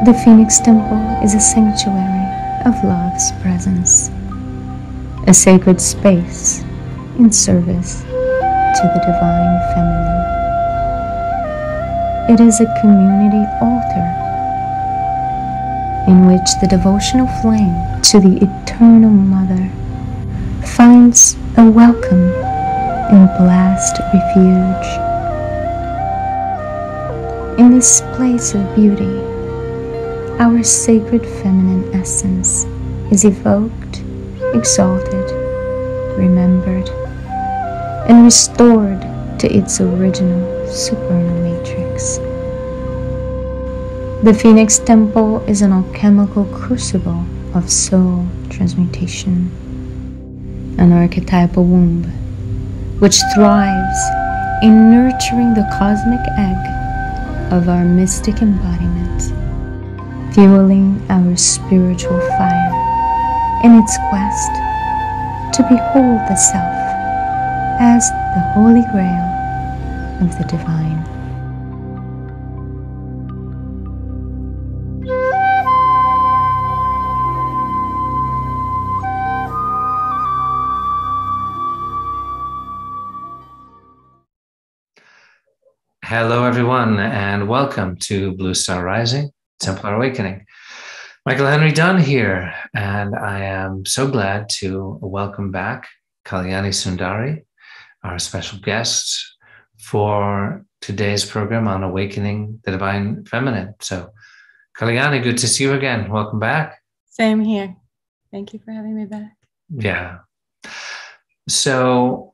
The Phoenix Temple is a sanctuary of love's presence, a sacred space in service to the divine feminine. It is a community altar in which the devotional flame to the Eternal Mother finds a welcome and blessed refuge. In this place of beauty, our sacred feminine essence is evoked, exalted, remembered, and restored to its original supernal matrix. The Phoenix Temple is an alchemical crucible of soul transmutation, an archetypal womb which thrives in nurturing the cosmic egg of our mystic embodiment, fueling our spiritual fire in its quest to behold the self as the holy grail of the divine. Hello, everyone, and welcome to Blue Star Rising, Templar Awakening. Michael Henry Dunn here, and I am so glad to welcome back Kaliyani Sundari, our special guest for today's program on Awakening the Divine Feminine. So, Kaliyani, good to see you again. Welcome back. Same here. Thank you for having me back. Yeah. So,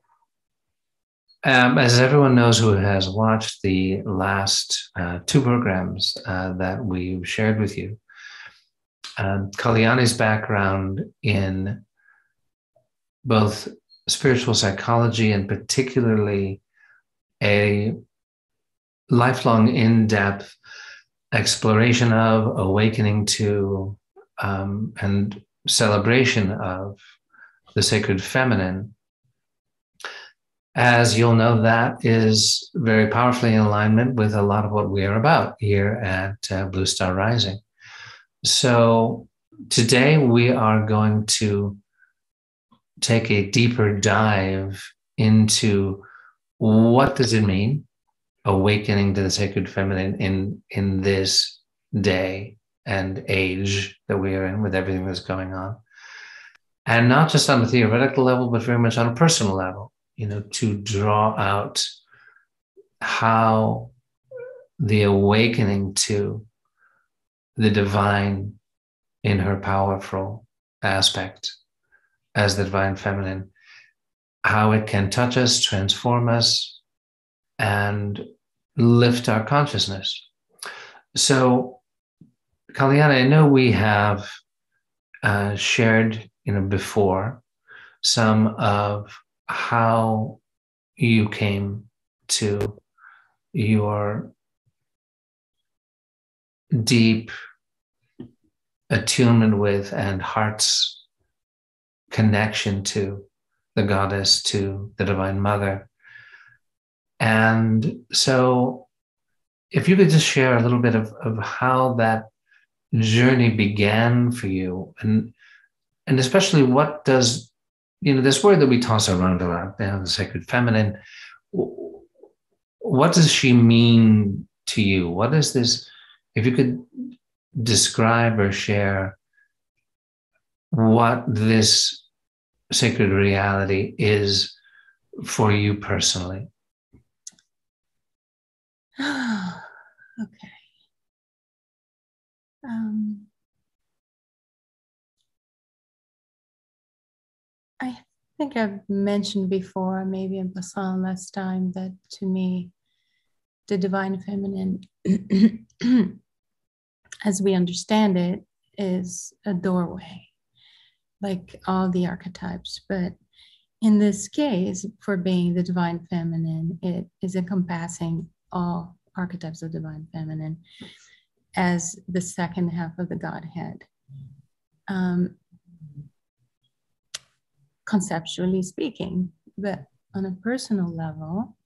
as everyone knows who has watched the last two programs that we've shared with you, Kaliyani's background in both spiritual psychology and particularly a lifelong in-depth exploration of, awakening to, and celebration of the sacred feminine. As you'll know, that is very powerfully in alignment with a lot of what we are about here at Blue Star Rising. So today we are going to take a deeper dive into what does it mean, awakening to the sacred feminine in this day and age that we are in with everything that's going on. And not just on a theoretical level, but very much on a personal level. To draw out how the awakening to the divine in her powerful aspect as the divine feminine, how it can touch us, transform us, and lift our consciousness. So, Kaliyani, I know we have shared, before some of how you came to your deep attunement with and heart's connection to the goddess, to the Divine Mother. And so if you could just share a little bit of how that journey began for you, and especially what does this word that we toss around a lot, the sacred feminine, what does she mean to you? What is this, if you could describe or share what this sacred reality is for you personally? Okay. I think I've mentioned before, maybe in passant last time, that to me, the divine feminine, as we understand it, is a doorway, like all the archetypes. But in this case, for being the divine feminine, it is encompassing all archetypes of divine feminine as the second half of the Godhead. Conceptually speaking, but on a personal level,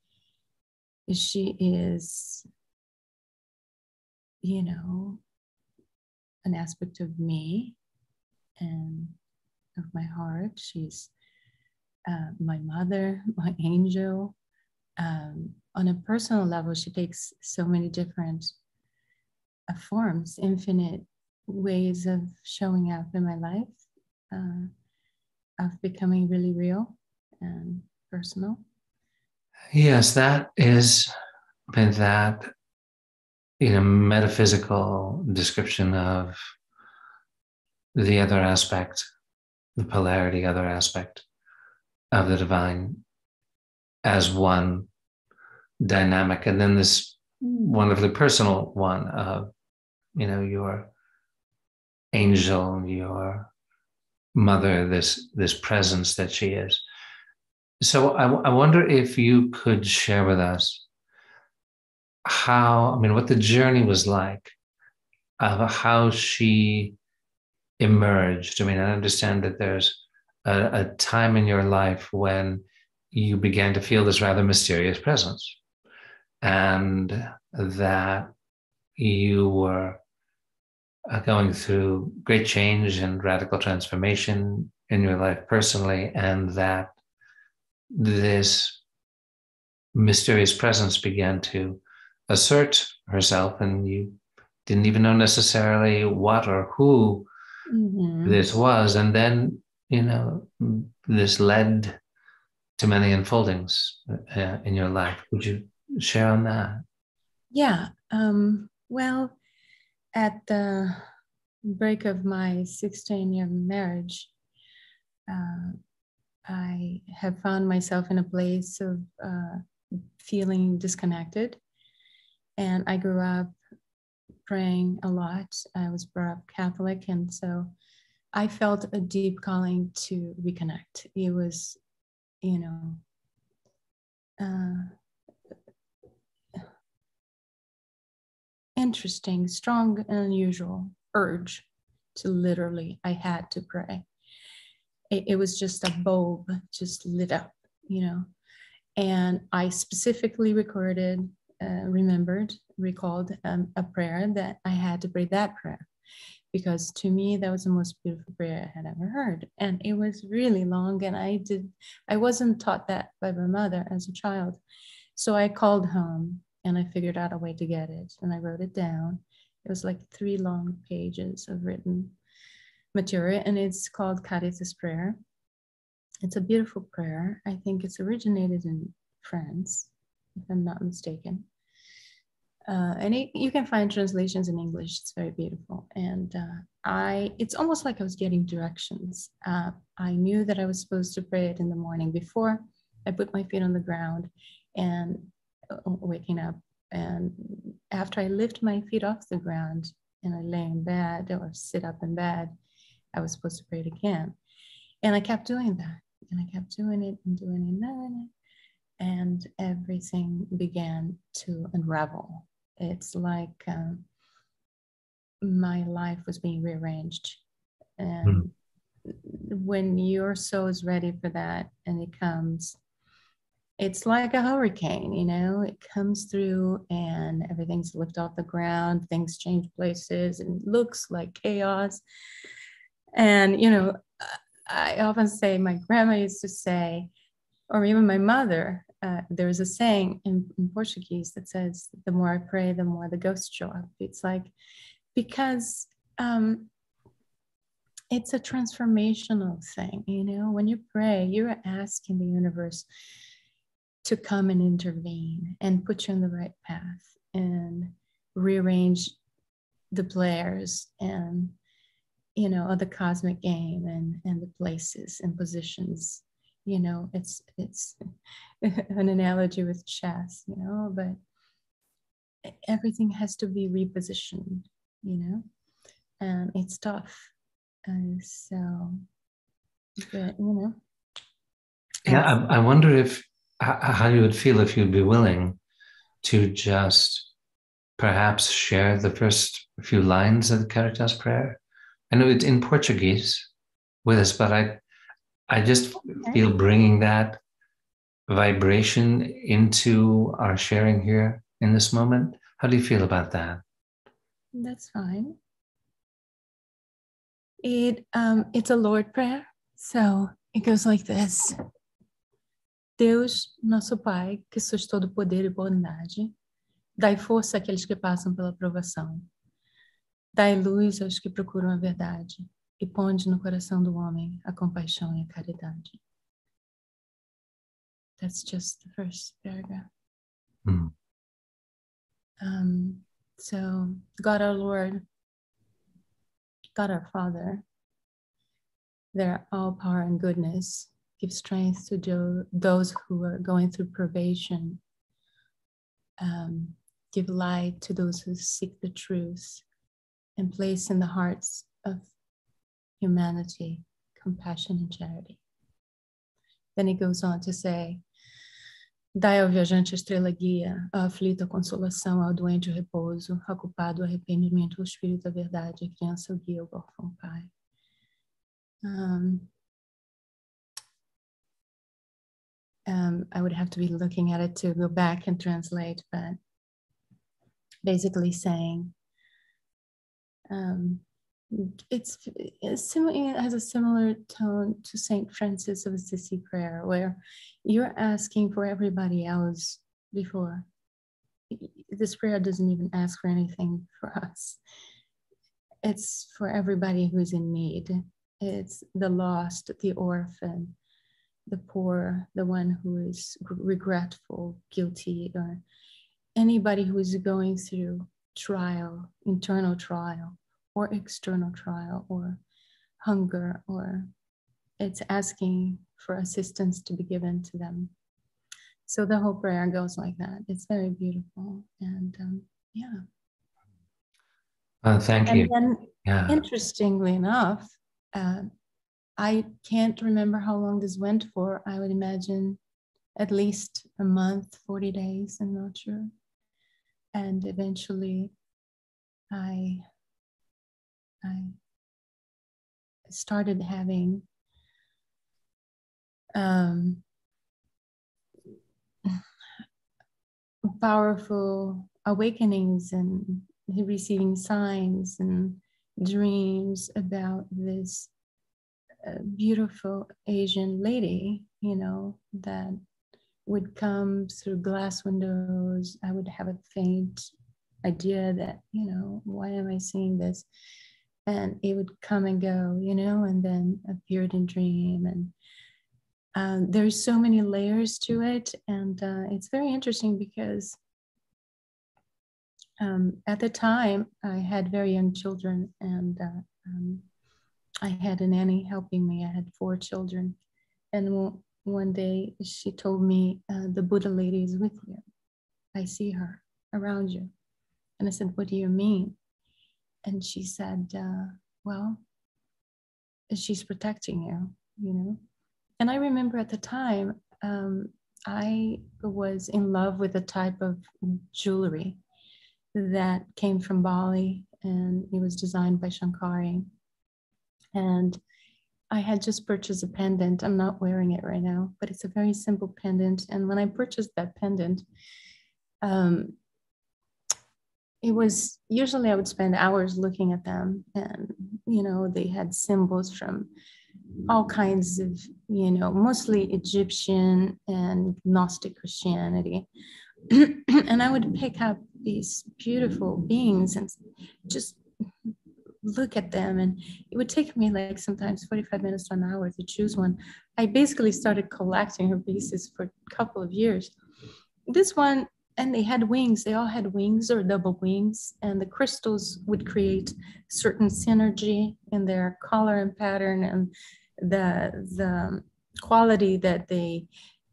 she is, an aspect of me and of my heart. She's my mother, my angel. On a personal level, she takes so many different forms, infinite ways of showing up in my life, of becoming really real and personal. Yes, that is that metaphysical description of the other aspect, the polarity, other aspect of the divine as one dynamic, and then this wonderfully personal one of your angel, your mother, this presence that she is. So I wonder if you could share with us what the journey was like of how she emerged. I understand that there's a time in your life when you began to feel this rather mysterious presence, and that you were going through great change and radical transformation in your life personally, and that this mysterious presence began to assert herself, and you didn't even know necessarily what or who this was. And then, this led to many unfoldings in your life. Would you share on that? Yeah. Well, at the break of my 16-year marriage, I have found myself in a place of feeling disconnected. And I grew up praying a lot. I was brought up Catholic, and so I felt a deep calling to reconnect. It was, interesting, strong, and unusual urge to literally, I had to pray. It was just a bulb just lit up, and I specifically recalled a prayer that I had to pray that prayer, because to me, that was the most beautiful prayer I had ever heard. And it was really long, and I wasn't taught that by my mother as a child. So I called home and I figured out a way to get it, and I wrote it down. It was like 3 long pages of written material, and it's called Caritas Prayer. It's a beautiful prayer. I think it's originated in France, if I'm not mistaken. And you can find translations in English. It's very beautiful. And it's almost like I was getting directions. I knew that I was supposed to pray it in the morning before I put my feet on the ground and waking up. And after I lift my feet off the ground and I lay in bed or sit up in bed, I was supposed to pray it again. And I kept doing that. And I kept doing it and doing it and doing it. And everything began to unravel. It's like my life was being rearranged. And when your soul is ready for that and it comes, it's like a hurricane, it comes through and everything's lifted off the ground, things change places and it looks like chaos. And, I often say, my grandma used to say, or even my mother, there's a saying in Portuguese that says, the more I pray, the more the ghosts show up. It's like, because it's a transformational thing, when you pray, you're asking the universe to come and intervene and put you on the right path and rearrange the players and, of the cosmic game and the places and positions. It's an analogy with chess, but everything has to be repositioned, and it's tough. So, but, Yeah, I wonder how you would feel if you'd be willing to just perhaps share the first few lines of the Caritas Prayer. I know it's in Portuguese with us, but I just feel bringing that vibration into our sharing here in this moment. How do you feel about that? That's fine. It's a Lord prayer, so it goes like this. Deus, nosso Pai, que sois todo poder e bondade, dai força àqueles que passam pela provação. Dai luz aos que procuram a verdade e ponde no coração do homem a compaixão e a caridade. That's just the first paragraph. Mm. So God our Lord, God our Father, their all power and goodness, give strength to those who are going through probation. Give light to those who seek the truth, and place in the hearts of humanity compassion and charity. Then he goes on to say, dai ao viajante a estrela guia, ao aflito a consolação, ao doente o repouso, ao culpado o arrependimento, ao espírito da verdade, a criança o guia, o órfão o pai. I would have to be looking at it to go back and translate, but basically saying it has a similar tone to Saint Francis of Assisi prayer, where you're asking for everybody else before. This prayer doesn't even ask for anything for us. It's for everybody who's in need. It's the lost, the orphan, the poor, the one who is regretful, guilty, or anybody who is going through trial, internal trial, or external trial, or hunger, or it's asking for assistance to be given to them. So the whole prayer goes like that. It's very beautiful, and yeah. Thank you. And then, interestingly enough, I can't remember how long this went for. I would imagine at least a month, 40 days, I'm not sure. And eventually I started having powerful awakenings and receiving signs and dreams about this beautiful Asian lady, you know, that would come through glass windows. I would have a faint idea that, you know, why am I seeing this? And it would come and go, you know, and then appeared in dream. And there's so many layers to it. And it's very interesting because at the time I had very young children, and I had a nanny helping me. I had 4 children. And one day she told me, the Buddha lady is with you. I see her around you. And I said, what do you mean? And she said, well, she's protecting you, you know? And I remember at the time, I was in love with a type of jewelry that came from Bali, and it was designed by Shankari. And I had just purchased a pendant. I'm not wearing it right now, but it's a very simple pendant. And when I purchased that pendant, it was, usually I would spend hours looking at them, and, you know, they had symbols from all kinds of, you know, mostly Egyptian and Gnostic Christianity. And I would pick up these beautiful beings and just look at them, and it would take me like sometimes 45 minutes to an hour to choose one. I basically started collecting her pieces for a couple of years. This one, and they had wings, they all had wings or double wings, and the crystals would create certain synergy in their color and pattern and the quality that they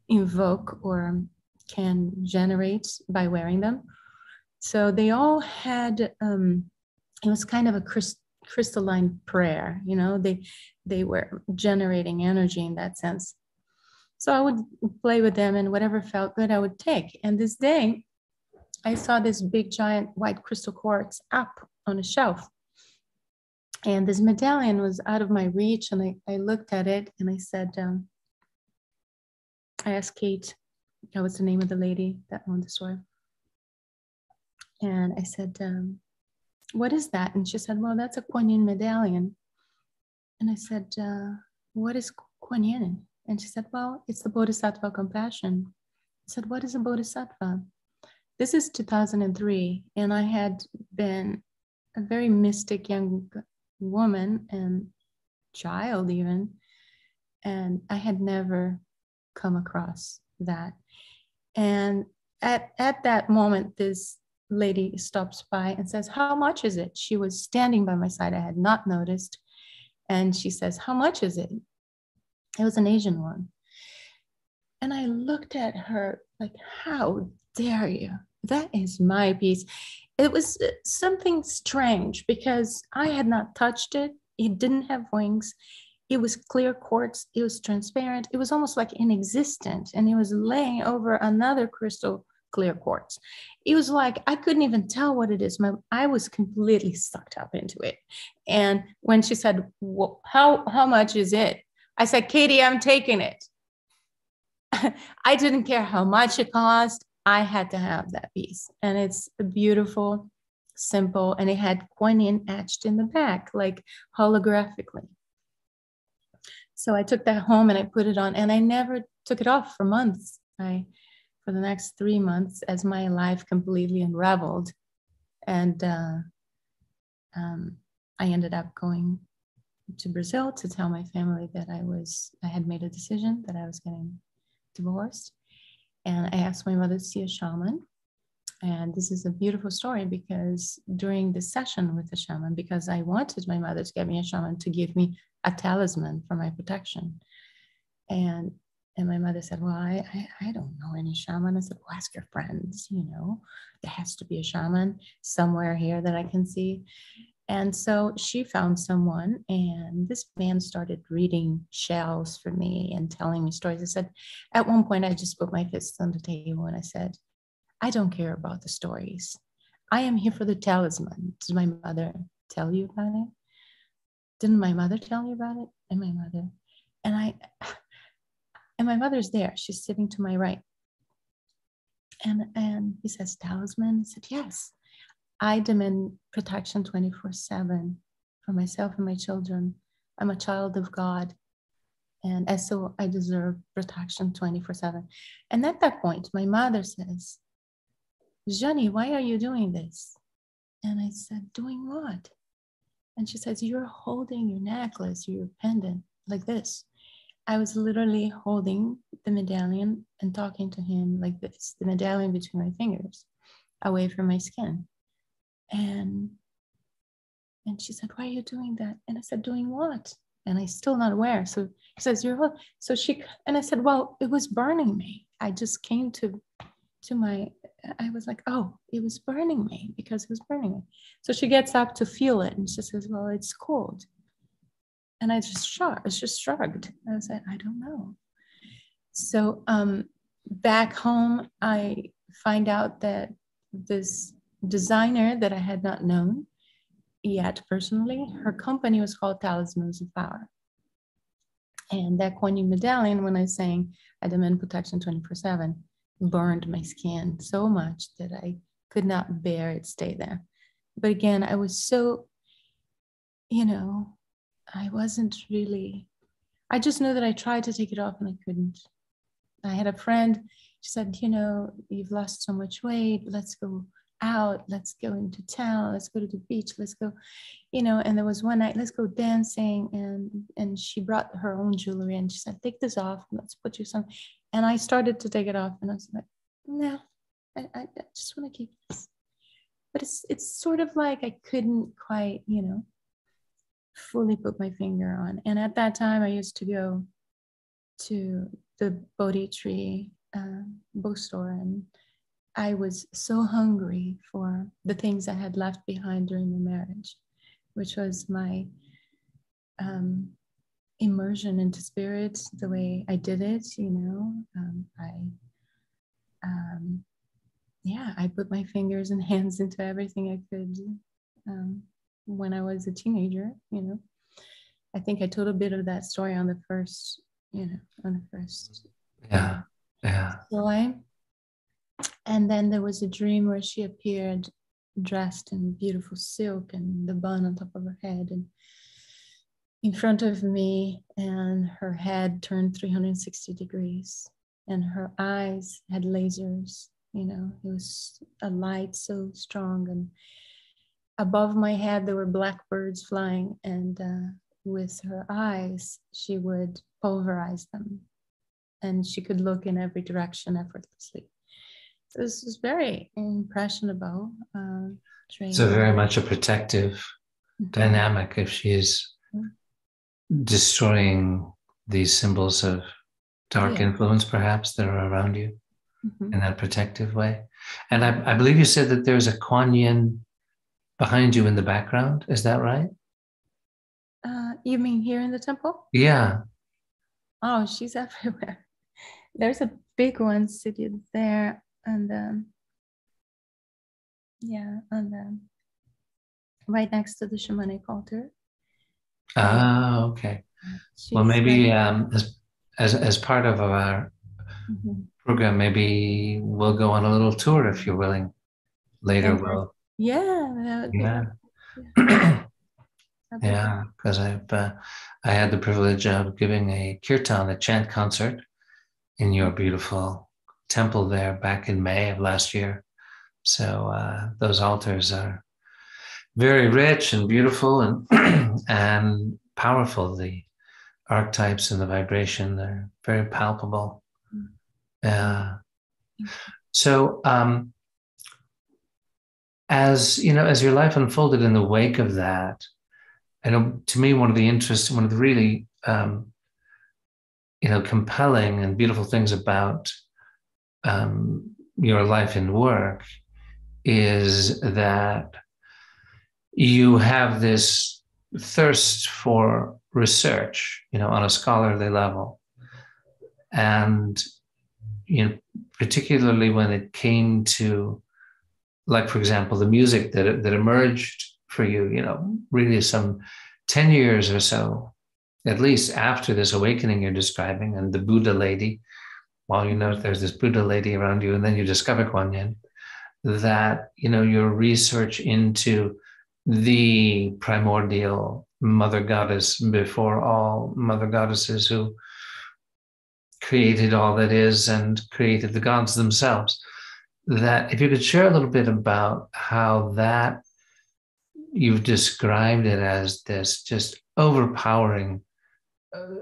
invoke or can generate by wearing them. So they all had, it was kind of a crystalline prayer, you know, they were generating energy in that sense. So I would play with them, and whatever felt good, I would take. And this day, I saw this big, giant white crystal quartz up on a shelf. And this medallion was out of my reach, and I looked at it, and I said, I asked Kate, that was the name of the lady that owned the store. And I said, what is that? And she said, well, that's a Kuan Yin medallion. And I said, what is Quan Yin? And she said, well, it's the Bodhisattva of compassion. I said, what is a Bodhisattva? This is 2003, and I had been a very mystic young woman and child even, and I had never come across that. And at that moment, this lady stops by and says, how much is it? She was standing by my side. I had not noticed. And she says, how much is it? It was an Asian one. And I looked at her like, how dare you? That is my piece. It was something strange because I had not touched it. It didn't have wings. It was clear quartz. It was transparent. It was almost like inexistent. And it was laying over another crystal clear quartz. It was like, I couldn't even tell what it is. I was completely sucked up into it. And when she said, well, how much is it? I said, Katie, I'm taking it. I didn't care how much it cost. I had to have that piece. And it's beautiful, simple, and it had Kuan Yin etched in the back, like holographically. So I took that home and I put it on, and I never took it off for months. For the next 3 months, as my life completely unraveled. And I ended up going to Brazil to tell my family that I had made a decision that I was getting divorced. And I asked my mother to see a shaman. And this is a beautiful story because during the session with the shaman, because I wanted my mother to get me a shaman to give me a talisman for my protection. And my mother said, well, I don't know any shaman. I said, well, ask your friends, there has to be a shaman somewhere here that I can see. And so she found someone, and this man started reading shells for me and telling me stories. I said, at one point, I just put my fists on the table and I said, I don't care about the stories. I am here for the talisman. Did my mother tell you about it? Didn't my mother tell you about it? And my mother, and my mother's there. She's sitting to my right. And he says, talisman? I said, yes. I demand protection 24/7 for myself and my children. I'm a child of God. And as so I deserve protection 24/7. And at that point, my mother says, Johnny, why are you doing this? And I said, doing what? And she says, you're holding your necklace, your pendant like this. I was literally holding the medallion and talking to him like this, the medallion between my fingers, away from my skin. And she said, why are you doing that? And I said, doing what? And I'm still not aware. So she says, and I said, well, it was burning me. I just came to I was like, oh, it was burning me because it was burning me. So she gets up to feel it and she says, well, it's cold. And I just shrugged. I was like, I don't know. So back home, I find out that this designer that I had not known yet personally, her company was called Talismans of Power. And that Kuan Yin medallion, when I was saying I demand protection 24/7, burned my skin so much that I could not bear it stay there. But again, I was so, I wasn't really, I just knew that I tried to take it off and I couldn't. I had a friend, she said, you've lost so much weight, let's go out, let's go into town, let's go to the beach, let's go, and there was one night, let's go dancing. And she brought her own jewelry and she said, take this off, let's put you some. And I started to take it off and I was like, no, I just want to keep this. But it's sort of like I couldn't quite, fully put my finger on. And at that time, I used to go to the Bodhi Tree bookstore, and I was so hungry for the things I had left behind during the marriage, which was my immersion into spirit, the way I did it, I put my fingers and hands into everything I could when I was a teenager, I think I told a bit of that story on the first, July. And then there was a dream where she appeared dressed in beautiful silk and the bun on top of her head. in front of me, and her head turned 360 degrees, and her eyes had lasers. You know, it was a light so strong, and above my head there were blackbirds flying, and with her eyes she would pulverize them, and she could look in every direction effortlessly. So this was very impressionable. So very much a protective dynamic if she's destroying these symbols of dark influence, perhaps, that are around you in that protective way. And I believe you said that there's a Quan Yin behind you in the background. Is that right? You mean here in the temple? Yeah. Oh, she's everywhere. There's a big one seated there, and right next to the shamanic altar. Ah, okay. Well, maybe as part of our program, maybe we'll go on a little tour if you're willing. Later, we'll. Yeah. Yeah, because I had the privilege of giving a kirtan, a chant concert, in your beautiful temple there back in May of last year. So those altars are very rich and beautiful and and powerful. The archetypes and the vibration are very palpable. So as you know, as your life unfolded in the wake of that, I know to me one of the really compelling and beautiful things about your life and work is that you have this thirst for research, on a scholarly level. And, particularly when it came to, like, for example, the music that emerged for you, really some 10 years or so, at least after this awakening you're describing, and the Buddha lady, while you know there's this Buddha lady around you, and then you discover Kuan Yin, that, your research into the primordial mother goddess before all mother goddesses, who created all that is and created the gods themselves, that if you could share a little bit about how that you've described it as this just overpowering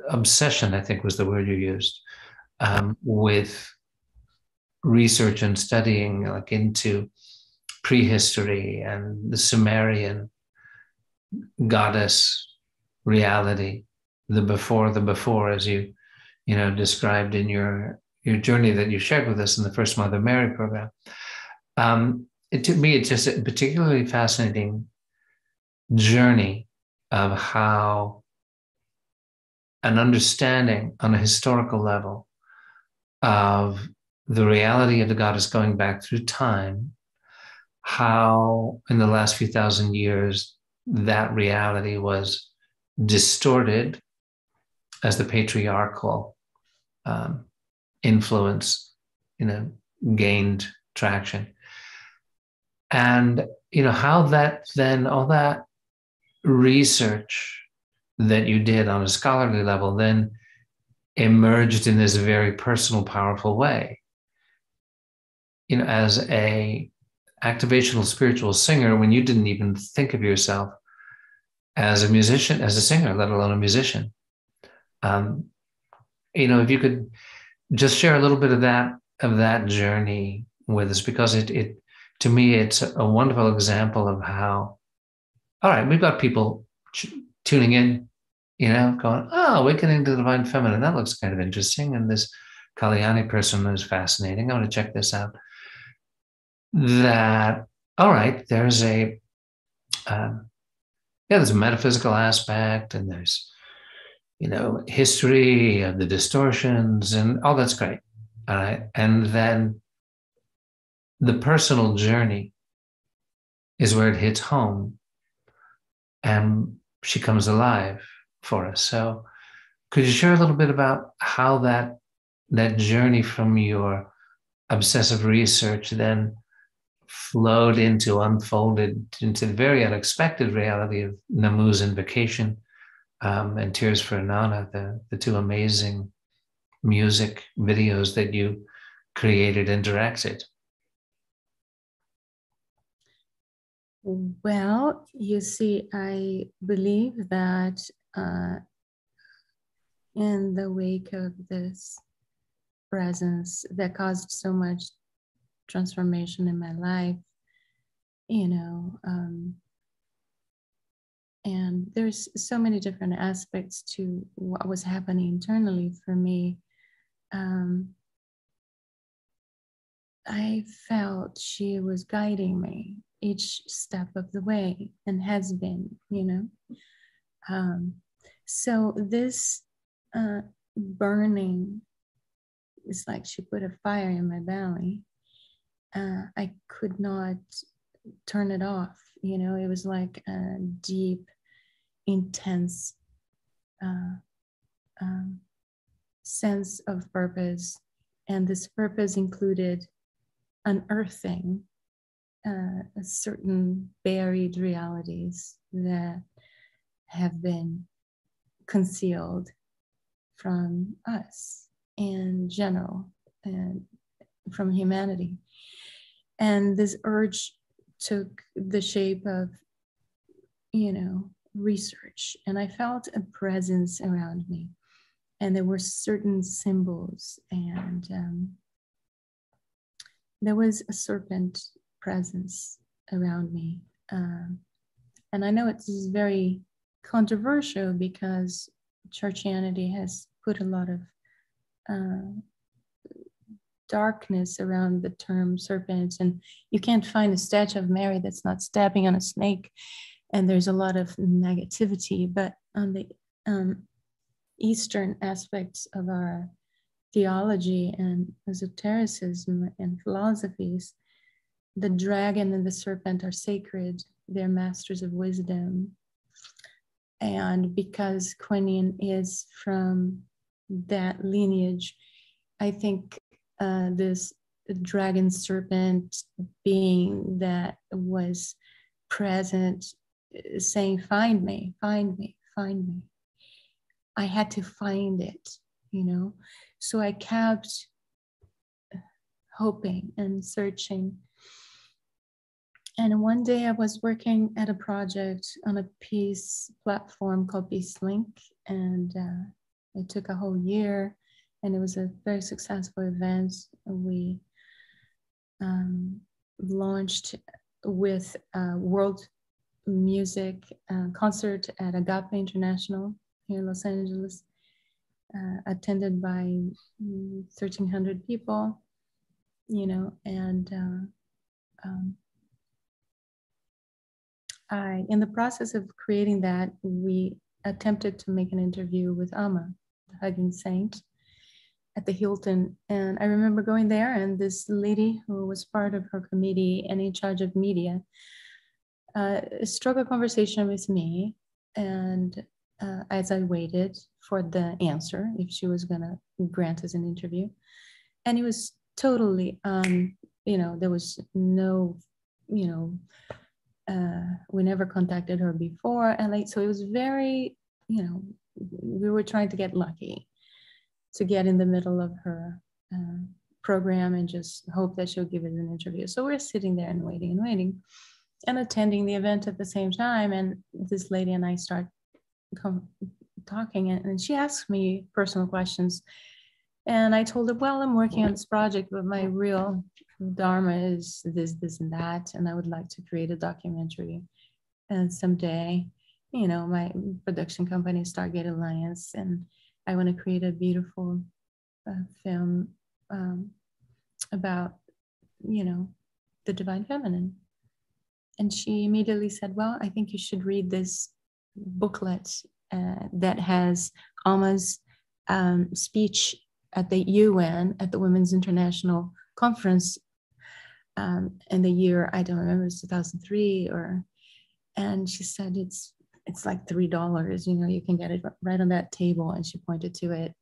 obsession, I think was the word you used, with research and studying, like, into prehistory and the Sumerian goddess reality, the before, as you described in your journey that you shared with us in the first Mother Mary program. To me, it's just a particularly fascinating journey of how an understanding on a historical level of the reality of the goddess going back through time, how in the last few thousand years that reality was distorted as the patriarchal influence, gained traction. And, how that then, all that research that you did on a scholarly level then emerged in this very personal, powerful way. As a activational spiritual singer, when you didn't even think of yourself as a musician, as a singer, let alone a musician. If you could just share a little bit of that journey with us, because it to me, it's a wonderful example of how, all right, we've got people tuning in, going, oh, awakening to the divine feminine, that looks kind of interesting. And this Kaliyani person is fascinating. I want to check this out. That, all right, there's a metaphysical aspect, and there's, history of the distortions, and all that's great. All right. And then the personal journey is where it hits home, and she comes alive for us. So could you share a little bit about how that journey from your obsessive research then unfolded into the very unexpected reality of Nammu's invocation, and Tears for Innana, the two amazing music videos that you created and directed? Well, you see, I believe that in the wake of this presence that caused so much transformation in my life, and there's so many different aspects to what was happening internally for me. I felt she was guiding me each step of the way and has been, So this burning is like she put a fire in my belly. I could not turn it off. It was like a deep, intense sense of purpose. And this purpose included unearthing certain buried realities that have been concealed from us in general and from humanity. And this urge took the shape of, research. And I felt a presence around me. And there were certain symbols, and there was a serpent presence around me. And I know it's very controversial because churchianity has put a lot of darkness around the term serpent, and you can't find a statue of Mary that's not stepping on a snake, and there's a lot of negativity. But on the Eastern aspects of our theology and esotericism and philosophies, the dragon and the serpent are sacred. They're masters of wisdom. And because Kuan Yin is from that lineage, I think this dragon serpent being that was present, saying, find me, find me, find me. I had to find it, So I kept hoping and searching. And one day I was working at a project on a peace platform called Peace Link, and it took a whole year, and it was a very successful event. We launched with a world music concert at Agape International here in Los Angeles, attended by 1,300 people, and in the process of creating that, we attempted to make an interview with Amma, the Hugging Saint, at the Hilton. And I remember going there, and this lady who was part of her committee and in charge of media struck a conversation with me. And as I waited for the answer, if she was going to grant us an interview. And it was totally, there was no, we never contacted her before. And so it was very, we were trying to get lucky to get in the middle of her program and just hope that she'll give us an interview. So we're sitting there and waiting and attending the event at the same time. And this lady and I start talking, and she asked me personal questions. And I told her, well, I'm working on this project, but my real dharma is this, and that. And I would like to create a documentary. And someday, my production company, Stargate Alliance, and I want to create a beautiful film about, the divine feminine. And she immediately said, well, I think you should read this booklet that has Amma's speech at the UN, at the Women's International Conference in the year, I don't remember, it's 2003 and she said, it's like $3, you can get it right on that table. And she pointed to it.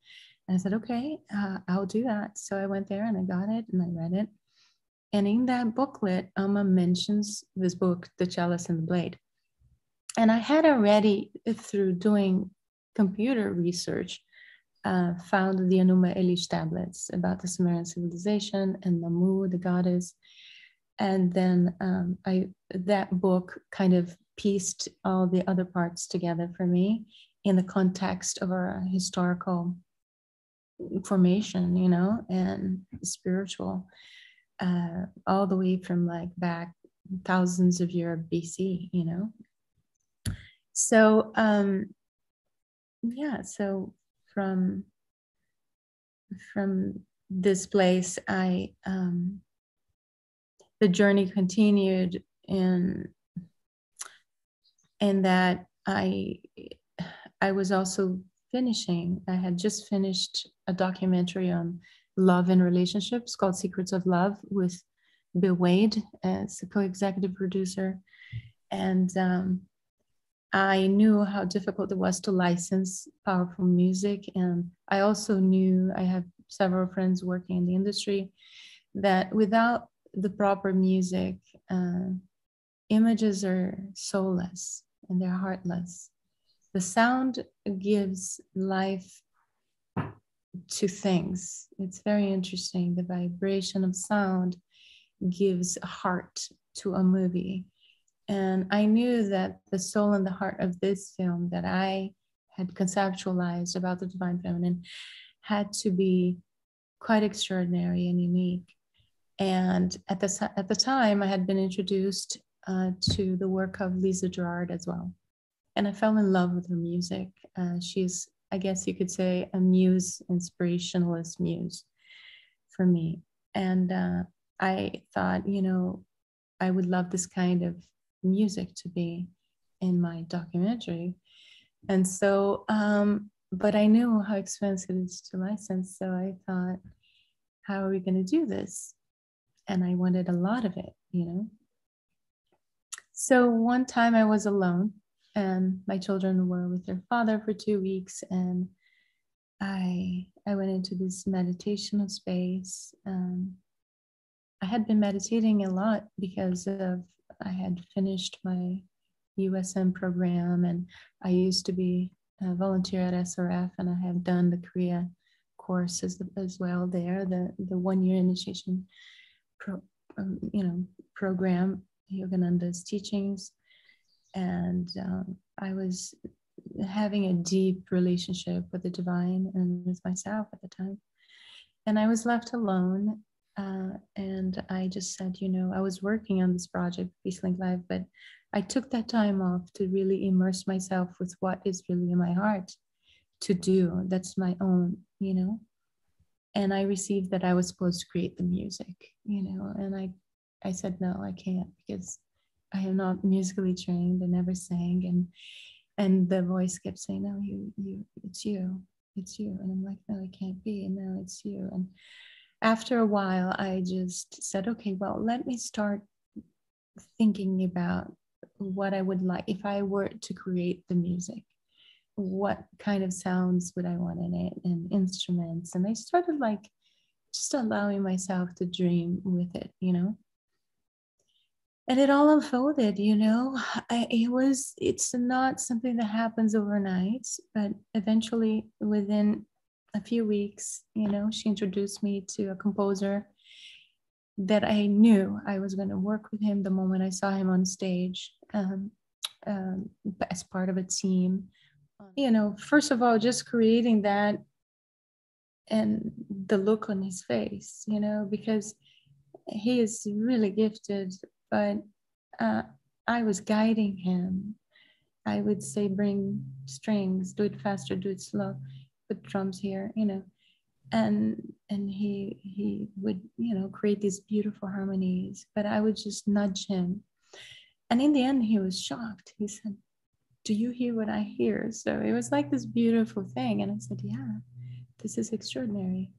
And I said, okay, I'll do that. So I went there and I got it and I read it. And in that booklet, Amma mentions this book, The Chalice and the Blade. And I had already, through doing computer research, found the Enuma Elish tablets about the Sumerian civilization and Nammu, the goddess. And then that book kind of pieced all the other parts together for me in the context of our historical formation, you know, and spiritual, all the way from like back thousands of years BC, you know. So yeah, so from this place, the journey continued in that I was also finishing. I had just finished a documentary on love and relationships called Secrets of Love with Bill Wade as a co-executive producer. And I knew how difficult it was to license powerful music. And I also knew, I have several friends working in the industry, that without the proper music, images are soulless and they're heartless. The sound gives life to things. It's very interesting. The vibration of sound gives heart to a movie. And I knew that the soul and the heart of this film that I had conceptualized about the divine feminine had to be quite extraordinary and unique. And at the time, I had been introduced to the work of Lisa Gerard as well. And I fell in love with her music. She's, I guess you could say, a muse, inspirationalist muse for me. And I thought, you know, I would love this kind of music to be in my documentary. And so, but I knew how expensive it is to license. So I thought, how are we going to do this? And I wanted a lot of it, you know. So one time I was alone and my children were with their father for 2 weeks, and I went into this meditational space. I had been meditating a lot because I had finished my USM program, and I used to be a volunteer at SRF, and I have done the Korea course as well there, the 1 year initiation program, Yogananda's teachings. And I was having a deep relationship with the divine and with myself at the time. And I was left alone. And I just said, you know, I was working on this project, Peace Link Live, but I took that time off to really immerse myself with what is really in my heart to do. That's my own, you know. And I received that I was supposed to create the music, you know, and I said, no, I can't, because I am not musically trained. I never sang. And the voice kept saying, no, it's you. And I'm like, no, it can't be. And no, it's you. And after a while, I just said, okay, well, let me start thinking about what I would like if I were to create the music. What kind of sounds would I want in it, and instruments? And I started like just allowing myself to dream with it, you know. And it all unfolded, you know. It's not something that happens overnight, but eventually within a few weeks, you know, she introduced me to a composer that I knew I was going to work with him the moment I saw him on stage, as part of a team. You know, first of all, just creating that and the look on his face, you know, because he is really gifted, but I was guiding him. I would say, bring strings, do it faster, do it slow, put drums here, you know, and he would, you know, create these beautiful harmonies, but I would just nudge him. And in the end, he was shocked. He said, do you hear what I hear? So it was like this beautiful thing. And I said, yeah, this is extraordinary.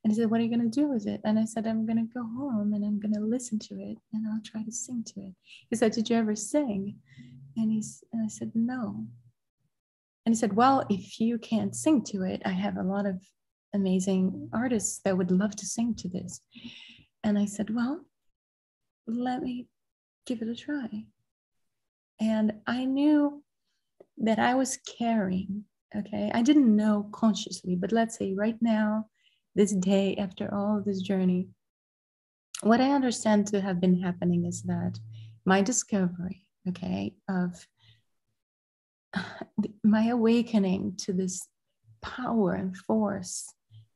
And he said, what are you going to do with it? And I said, I'm going to go home and I'm going to listen to it and I'll try to sing to it. He said, did you ever sing? And I said, no. And he said, well, if you can't sing to it, I have a lot of amazing artists that would love to sing to this. And I said, well, let me give it a try. And I knew that I was carrying Okay, I didn't know consciously, but let's say right now, this day, after all this journey, what I understand to have been happening is that my discovery, okay, of my awakening to this power and force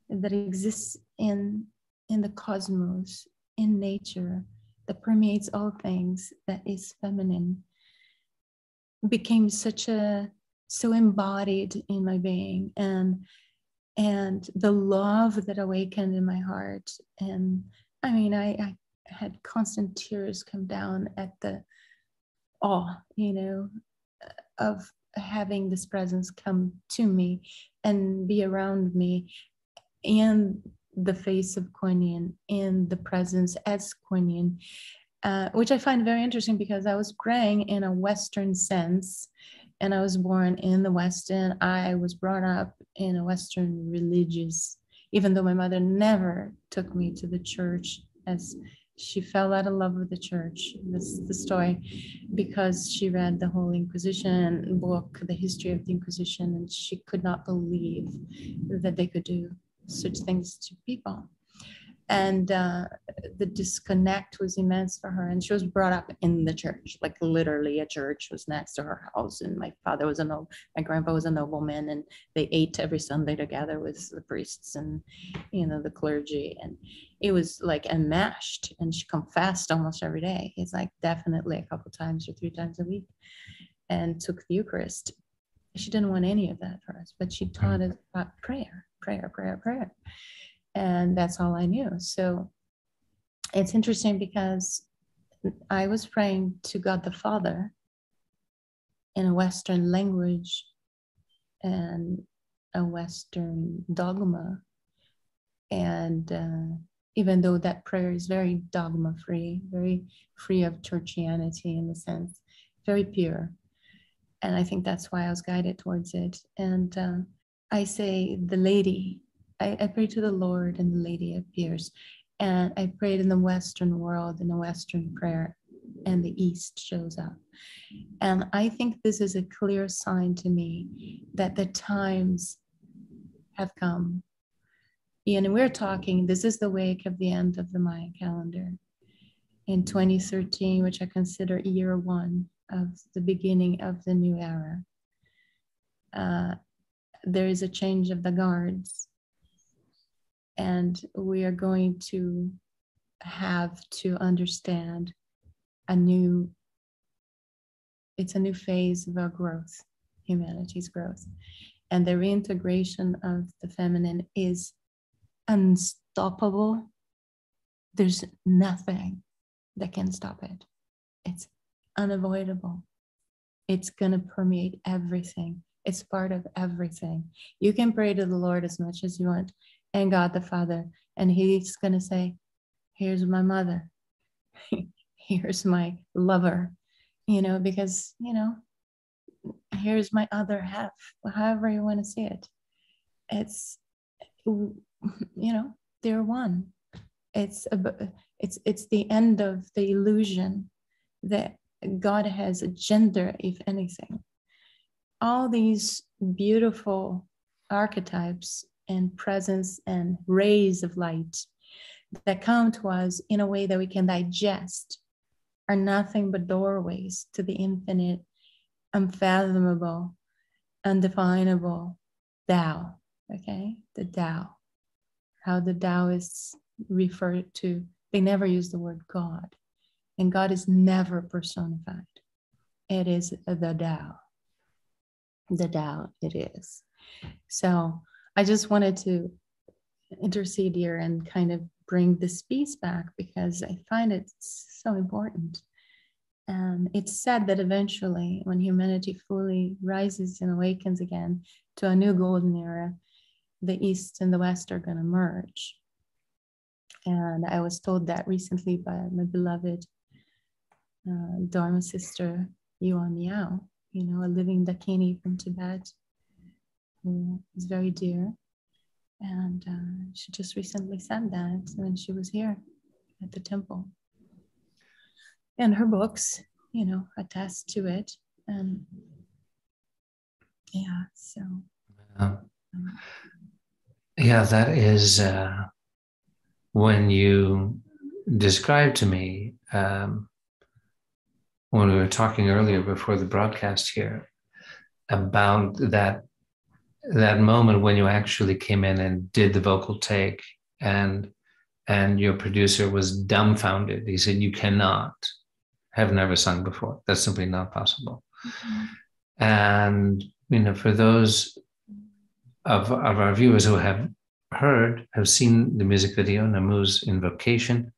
that exists in the cosmos, in nature, that permeates all things, that is feminine, became so embodied in my being, and the love that awakened in my heart. And I mean, I had constant tears come down at the awe, of having this presence come to me and be around me, and the face of Kuan Yin, in the presence as Kuan Yin, which I find very interesting because I was praying in a Western sense, and I was born in the West, and I was brought up in a Western religious, even though my mother never took me to the church, as she fell out of love with the church. That's the story, because she read the whole Inquisition book, the history of the Inquisition, and she could not believe that they could do such things to people. And the disconnect was immense for her. And she was brought up in the church, like literally a church was next to her house. And my father was my grandpa was a nobleman, and they ate every Sunday together with the priests and, the clergy. And it was like enmeshed, and she confessed almost every day. It's like definitely a couple times or 3 times a week, and took the Eucharist. She didn't want any of that for us, but she taught us about prayer. And that's all I knew. So it's interesting because I was praying to God the Father in a Western language and a Western dogma. And even though that prayer is very dogma free, very free of churchianity in a sense, very pure. And I think that's why I was guided towards it. And I say the lady, I pray to the Lord, and the lady appears. And I prayed in the Western world, in a Western prayer, and the East shows up. And I think this is a clear sign to me that the times have come. And we're talking, this is the wake of the end of the Maya calendar. In 2013, which I consider year 1 of the beginning of the new era, there is a change of the guards. And we are going to have to understand it's a new phase of our growth, humanity's growth. And the reintegration of the feminine is unstoppable. There's nothing that can stop it. It's unavoidable. It's going to permeate everything. It's part of everything. You can pray to the Lord as much as you want, and God the Father, and he's going to say, here's my mother, here's my lover, because, here's my other half, however you want to see it. It's, they're one. It's the end of the illusion that God has a gender, if anything. All these beautiful archetypes and presence and rays of light that come to us in a way that we can digest are nothing but doorways to the infinite, unfathomable, undefinable Tao. Okay, the Tao. How the Taoists refer to, they never use the word God, and God is never personified. It is the Tao. The Tao it is. So I just wanted to intercede here and kind of bring this piece back, because I find it so important. And it's said that eventually, when humanity fully rises and awakens again to a new golden era, the East and the West are going to merge. And I was told that recently by my beloved Dharma sister, Yuan Miao, a living Dakini from Tibet, who is very dear. And she just recently said that when she was here at the temple. And her books, attest to it. And yeah, so Yeah, that is when you described to me when we were talking earlier before the broadcast here about that moment when you actually came in and did the vocal take, and your producer was dumbfounded. He said, "You cannot have never sung before. That's simply not possible." Mm-hmm. And for those of our viewers who have seen the music video, Nammu's Invocation,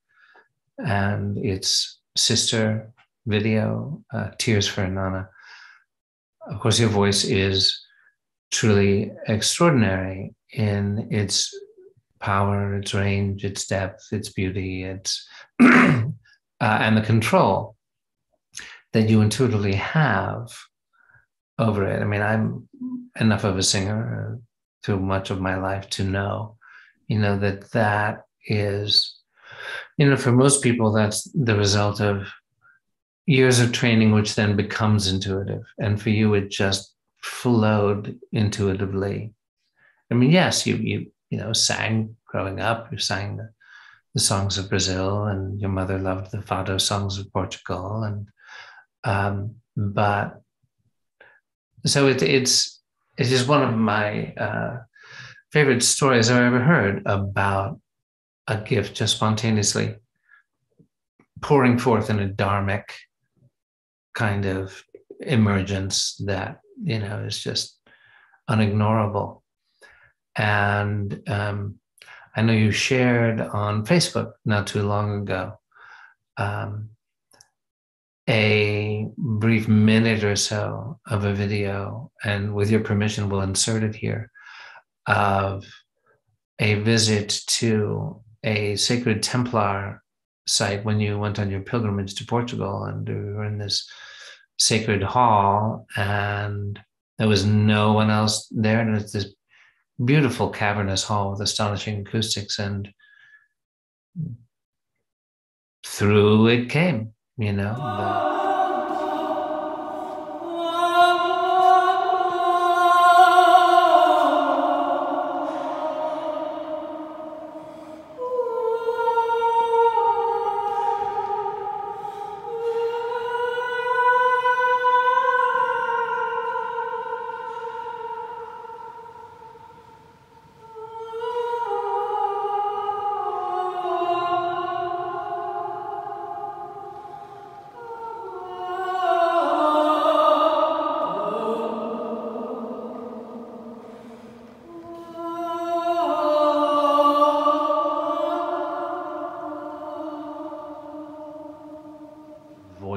and its sister video, Tears for Innana. Of course, your voice is truly extraordinary in its power, its range, its depth, its beauty, its and the control that you intuitively have over it. I mean, I'm enough of a singer through much of my life to know, that is, for most people, that's the result of years of training, which then becomes intuitive. And for you, it just flowed intuitively. I mean, yes, you sang growing up. You sang the songs of Brazil, and your mother loved the fado songs of Portugal, and but so it's just one of my favorite stories I've ever heard about a gift just spontaneously pouring forth in a dharmic kind of emergence that is just unignorable. And I know you shared on Facebook not too long ago a brief minute or so of a video, and with your permission, we'll insert it here, of a visit to a sacred Templar site when you went on your pilgrimage to Portugal, and we were in this sacred hall, and there was no one else there, and it's this beautiful cavernous hall with astonishing acoustics, and through it came,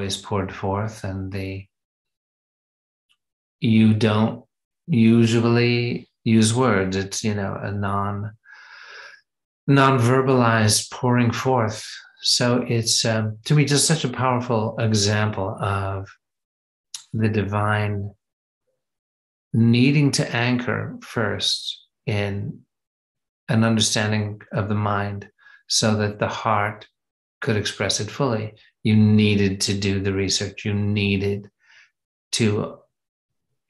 voice poured forth, and you don't usually use words. It's a non-verbalized pouring forth. So it's to me just such a powerful example of the divine needing to anchor first in an understanding of the mind so that the heart could express it fully. You needed to do the research. You needed to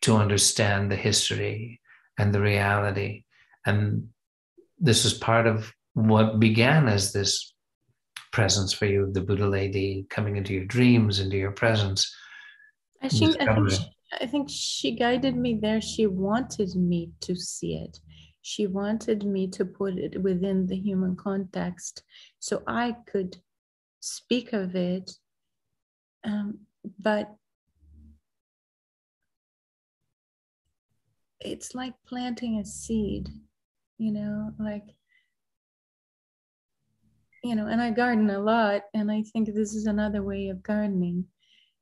understand the history and the reality. And this was part of what began as this presence for you, the Buddha lady coming into your dreams, into your presence. I think she guided me there. She wanted me to see it. She wanted me to put it within the human context so I could speak of it. But it's like planting a seed, and I garden a lot, and I think this is another way of gardening.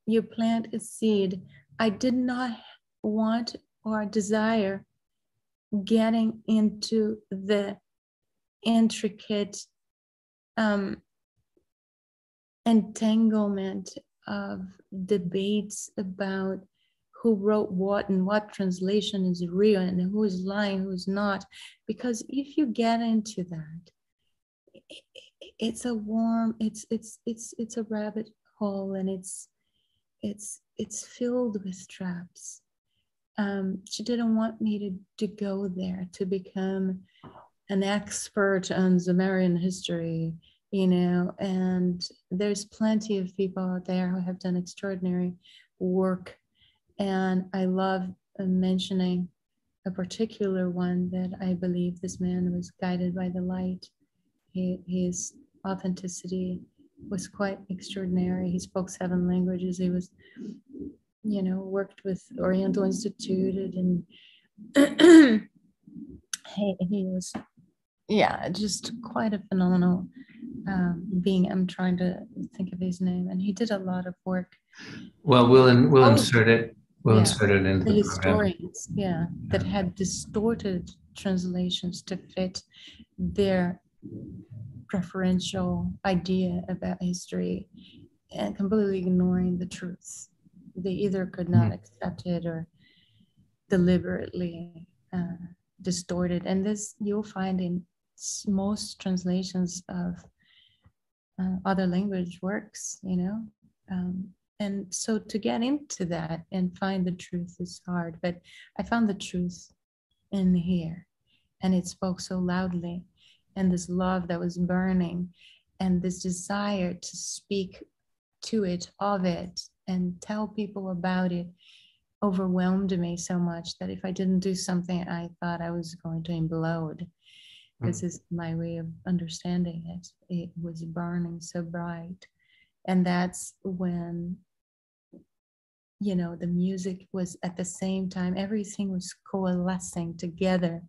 You plant a seed. I did not want or desire getting into the intricate entanglement of debates about who wrote what and what translation is real and who is lying, who's not. Because if you get into that, it's a rabbit hole, and it's filled with traps. she didn't want me to go there to become an expert on Sumerian history, you know, and there's plenty of people out there who have done extraordinary work. And I love mentioning a particular one that I believe this man was guided by the light. His authenticity was quite extraordinary. He spoke 7 languages. He was, you know, worked with Oriental Institute, and he was, yeah, just quite a phenomenal being. I'm trying to think of his name, and he did a lot of work. Well, we'll insert it. We'll insert it into the program. historians, that had distorted translations to fit their preferential idea about history and completely ignoring the truth. They either could not accept it or deliberately distorted. And this you'll find in most translations of other language works, you know. And so to get into that and find the truth is hard, but I found the truth in here, and it spoke so loudly, and this love that was burning, and this desire to speak to it, of it, and tell people about it overwhelmed me so much that if I didn't do something, I thought I was going to implode. This is my way of understanding it. It was burning so bright. And that's when, you know, the music was at the same time, everything was coalescing together.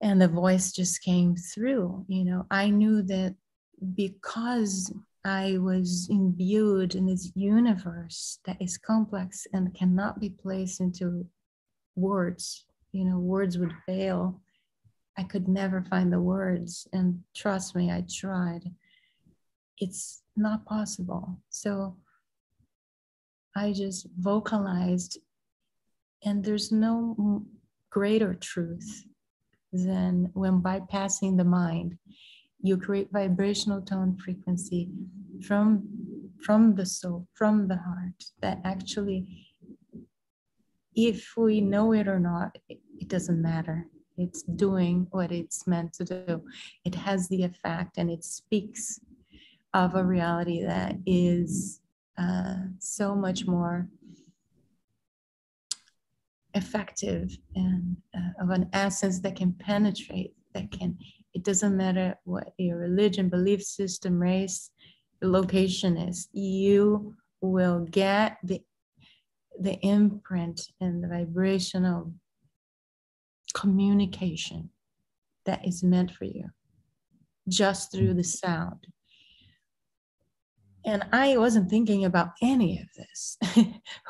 And the voice just came through. You know, I knew that because I was imbued in this universe that is complex and cannot be placed into words, you know, words would fail. I could never find the words. And trust me, I tried. It's not possible. So I just vocalized, and there's no greater truth than when bypassing the mind, you create vibrational tone frequency from the soul, from the heart, that actually, if we know it or not, it doesn't matter. It's doing what it's meant to do. It has the effect, and it speaks of a reality that is so much more effective, and of an essence that can penetrate, it doesn't matter what your religion, belief system, race, location is, you will get the imprint and the vibrational communication that is meant for you just through the sound. And I wasn't thinking about any of this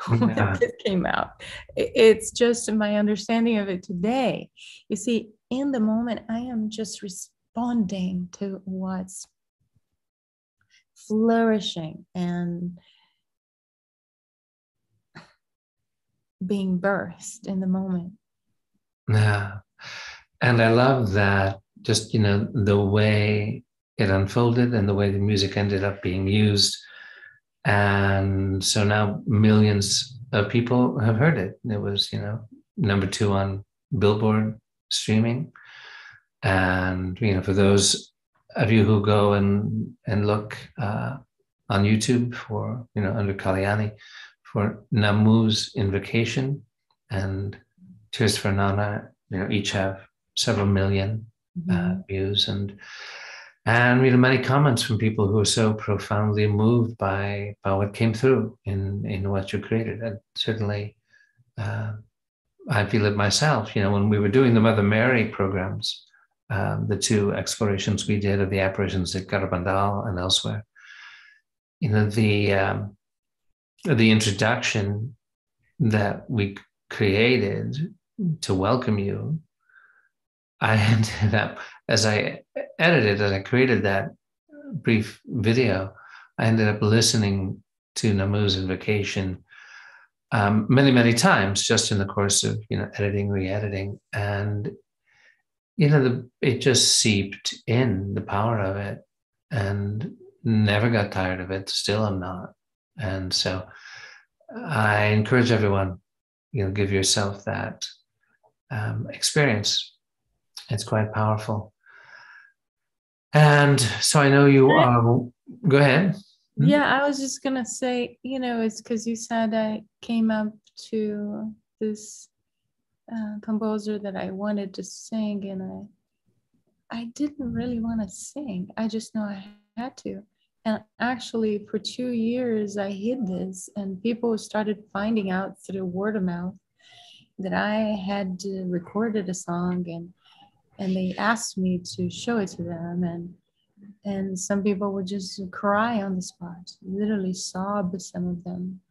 when it came out. It's just my understanding of it today. You see, in the moment, I am just responding to what's flourishing and being birthed in the moment. Yeah. And I love that, just, you know, the way it unfolded and the way the music ended up being used. And so now millions of people have heard it. It was, you know, #2 on Billboard streaming. And, you know, for those of you who go and look on YouTube for, you know, under Kaliyani, for Nammu's Invocation and Tears for Innana, you know, each have several million views, and you know, many comments from people who are so profoundly moved by what came through in what you created. And certainly, I feel it myself. You know, when we were doing the Mother Mary programs, the 2 explorations we did of the apparitions at Garabandal and elsewhere, you know, the introduction that we created to welcome you, I ended up, as I created that brief video, I ended up listening to Nammu's Invocation many, many times just in the course of, you know, editing, re-editing. And, you know, it just seeped in, the power of it, and never got tired of it. Still am not. And so I encourage everyone, give yourself that experience. It's quite powerful. And so I know you are, go ahead. Yeah, I was just gonna say, it's because you said I came up to this composer that I wanted to sing, and I didn't really want to sing. I just know I had to. And actually, for 2 years, I hid this, and people started finding out through word of mouth that I had recorded a song, and they asked me to show it to them, and some people would just cry on the spot, literally sob, some of them,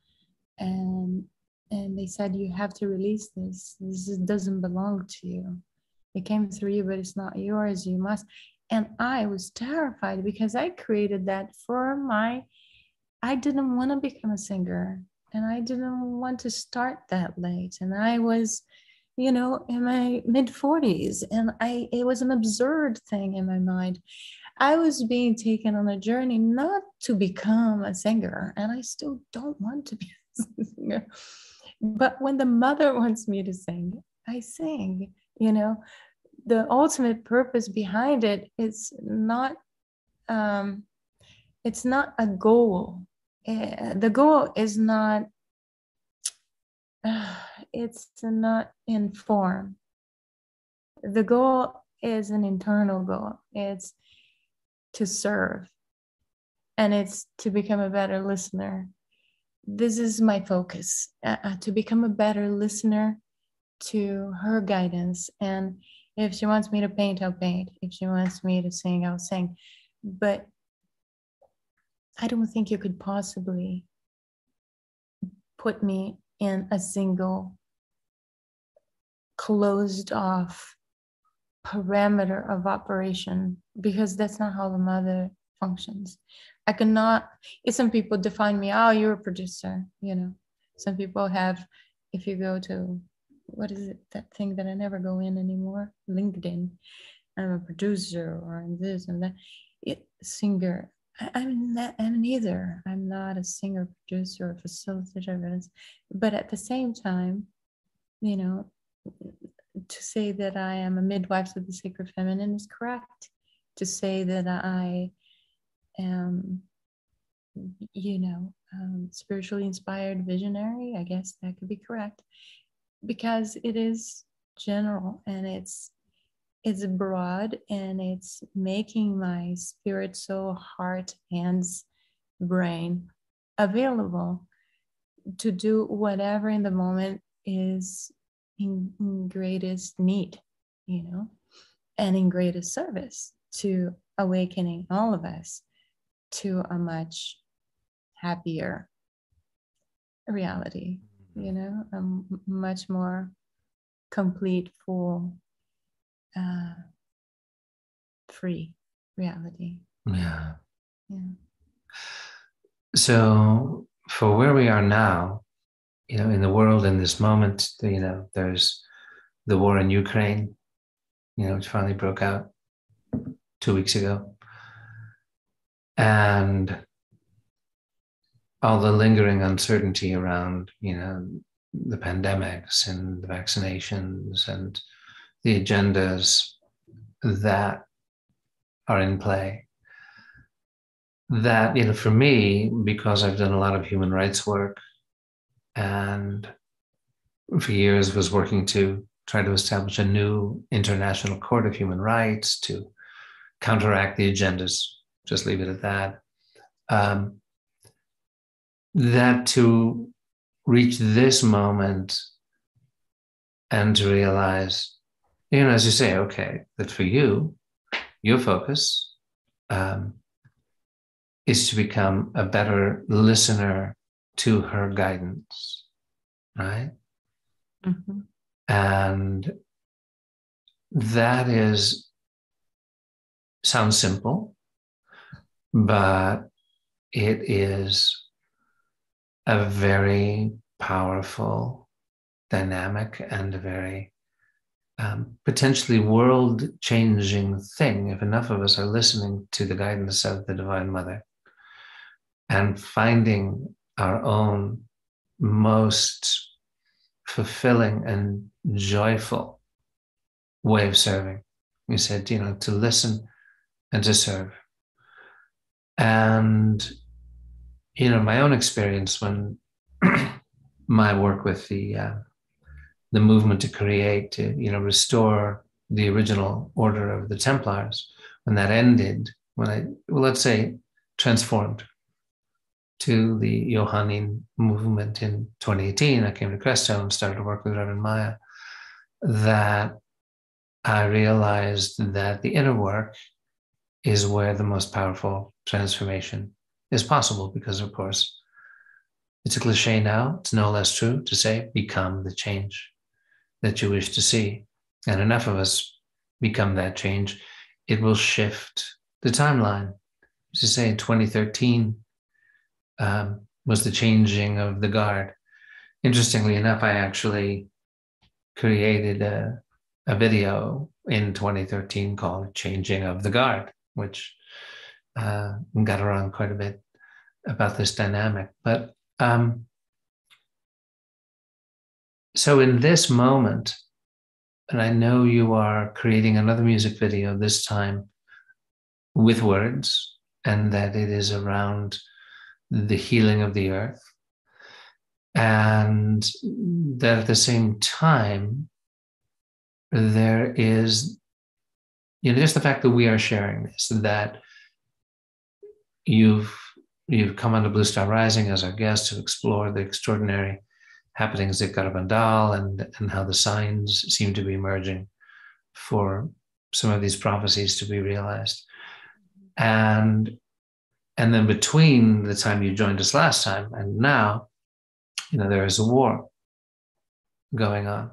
and they said, you have to release this. This doesn't belong to you. It came through you, but it's not yours. You must. And I was terrified because I created that I didn't want to become a singer, and I didn't want to start that late. And I was, in my mid-40s, and it was an absurd thing in my mind. I was being taken on a journey not to become a singer, and I still don't want to be a singer. But when the mother wants me to sing, I sing. The ultimate purpose behind it is not, it's not a goal. The goal is not, it's not in form. The goal is an internal goal. It's to serve, and it's to become a better listener. This is my focus, to become a better listener to her guidance. And if she wants me to paint, I'll paint. If she wants me to sing, I'll sing. But I don't think you could possibly put me in a single closed off parameter of operation, because that's not how the mother functions. I cannot, some people define me, oh, you're a producer, Some people have, if you go to, what is it, that thing that I never go in anymore, LinkedIn, I'm a producer, or I'm this and that. Singer, I'm neither. I'm not a singer, producer, or facilitator. But at the same time, to say that I am a midwife of the sacred feminine is correct. To say that I am, spiritually inspired visionary, I guess that could be correct, because it is general, and it's broad, and it's making my spirit, soul, heart, hands, brain available to do whatever in the moment is in greatest need, and in greatest service to awakening all of us to a much happier reality, a much more complete, full, free reality. Yeah. Yeah. So for where we are now, in the world in this moment, there's the war in Ukraine, which finally broke out 2 weeks ago. And all the lingering uncertainty around, the pandemics and the vaccinations and the agendas that are in play. That, for me, because I've done a lot of human rights work, and for years was working to try to establish a new international court of human rights to counteract the agendas, just leave it at that. That to reach this moment and to realize, as you say, okay, that for you, your focus is to become a better listener to her guidance, right? Mm-hmm. And that sounds simple, but it is a very powerful dynamic and a very potentially world-changing thing if enough of us are listening to the guidance of the Divine Mother and finding our own most fulfilling and joyful way of serving. You said, to listen and to serve. And, my own experience when my work with the movement to create, to, restore the original order of the Templars, when that ended, let's say, transformed to the Johannine movement in 2018, I came to Cresto and started to work with Reverend Maya, that I realized that the inner work is where the most powerful transformation is possible, because, of course, it's a cliche now, it's no less true to say, become the change that you wish to see. And enough of us become that change, it will shift the timeline. To say in 2013 was the changing of the guard. Interestingly enough, I actually created a video in 2013 called Changing of the Guard, which got around quite a bit about this dynamic. But so in this moment, and I know you are creating another music video this time with words, and that it is around the healing of the earth. And that at the same time, there is, just the fact that we are sharing this, that you've come onto Blue Star Rising as our guest to explore the extraordinary happenings at Garabandal and how the signs seem to be emerging for some of these prophecies to be realized. And then between the time you joined us last time and now, there is a war going on.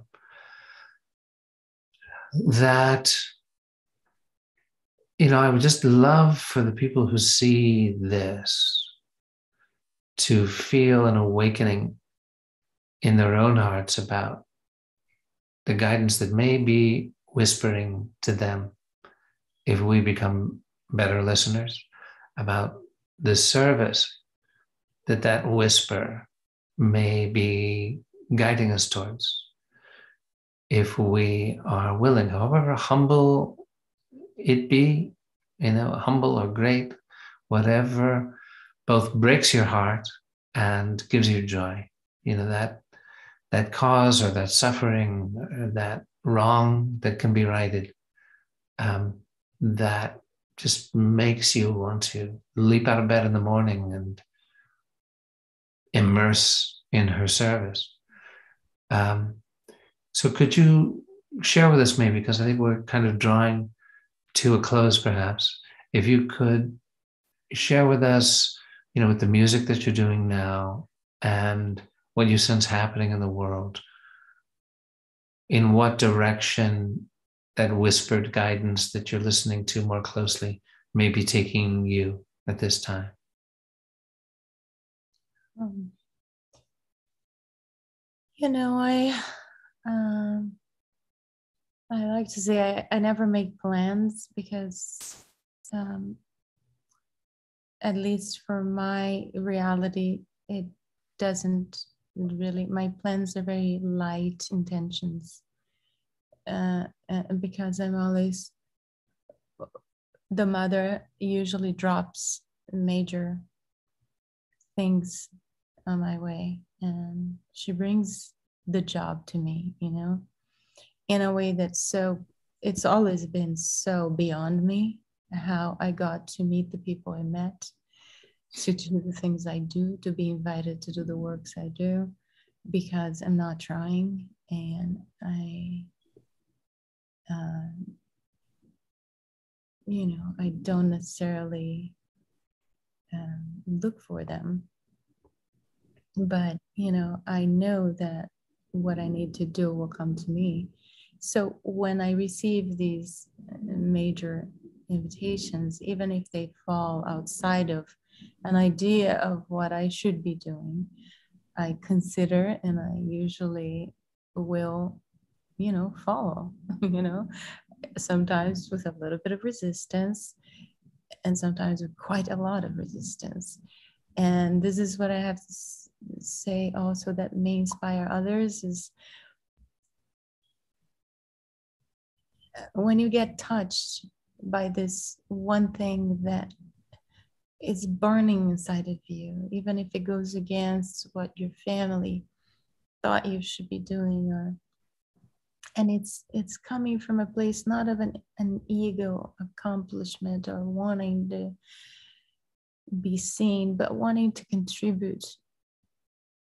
That, I would just love for the people who see this to feel an awakening in their own hearts about the guidance that may be whispering to them, if we become better listeners, about the service that whisper may be guiding us towards, if we are willing, however humble it be, humble or great, whatever both breaks your heart and gives you joy, that cause or that suffering or that wrong that can be righted, that just makes you want to leap out of bed in the morning and immerse in her service. So could you share with us maybe, because I think we're kind of drawing to a close perhaps, if you could share with us, with the music that you're doing now and what you sense happening in the world, in what direction that whispered guidance that you're listening to more closely may be taking you at this time. I like to say I never make plans, because at least for my reality, it doesn't really, my plans are very light intentions, because I'm always, the mother usually drops major things on my way, and she brings the job to me, in a way that's it's always been so beyond me, how I got to meet the people I met, to do the things I do, to be invited to do the works I do, because I'm not trying, and I don't necessarily look for them, but I know that what I need to do will come to me. So when I receive these major invitations, even if they fall outside of an idea of what I should be doing, I consider, and I usually will, follow, sometimes with a little bit of resistance, and sometimes with quite a lot of resistance. And this is what I have say also that may inspire others is when you get touched by this one thing that is burning inside of you, even if it goes against what your family thought you should be doing, and it's coming from a place not of an ego accomplishment or wanting to be seen, but wanting to contribute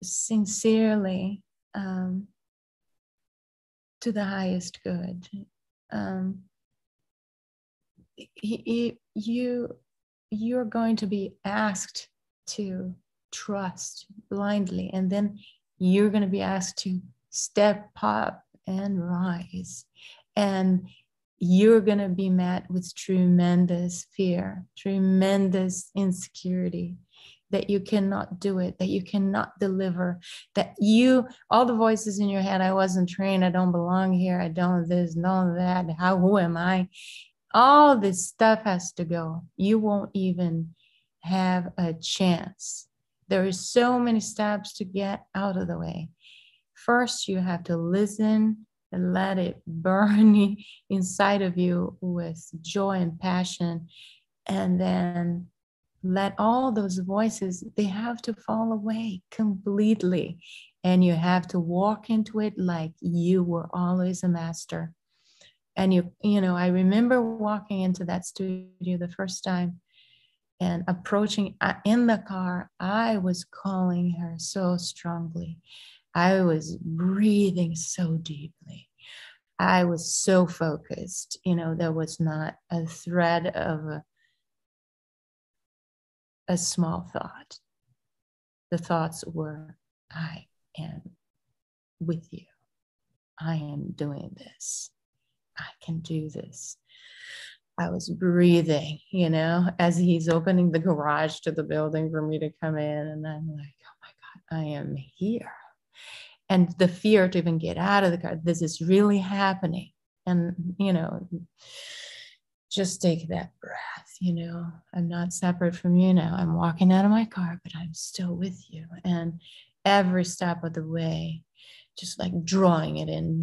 sincerely to the highest good. You're going to be asked to trust blindly, and then you're going to be asked to step up and rise, and you're going to be met with tremendous fear, tremendous insecurity, that you cannot do it, that you cannot deliver, that all the voices in your head, I wasn't trained, I don't belong here, I don't this, no that, who am I? All this stuff has to go. You won't even have a chance. There is so many steps to get out of the way. First, you have to listen and let it burn inside of you with joy and passion. And then let all those voices, they have to fall away completely. And you have to walk into it like you were always a master. And you know, I remember walking into that studio the first time and approaching in the car, I was calling her so strongly. I was breathing so deeply. I was so focused. You know, there was not a thread of a small thought. The thoughts were, I am with you. I am doing this. I can do this. I was breathing, you know, as he's opening the garage to the building for me to come in. And I'm like, oh my God, I am here. And the fear to even get out of the car, this is really happening. And, you know, just take that breath, you know, I'm not separate from you now. I'm walking out of my car, but I'm still with you. And every step of the way, just like drawing it in.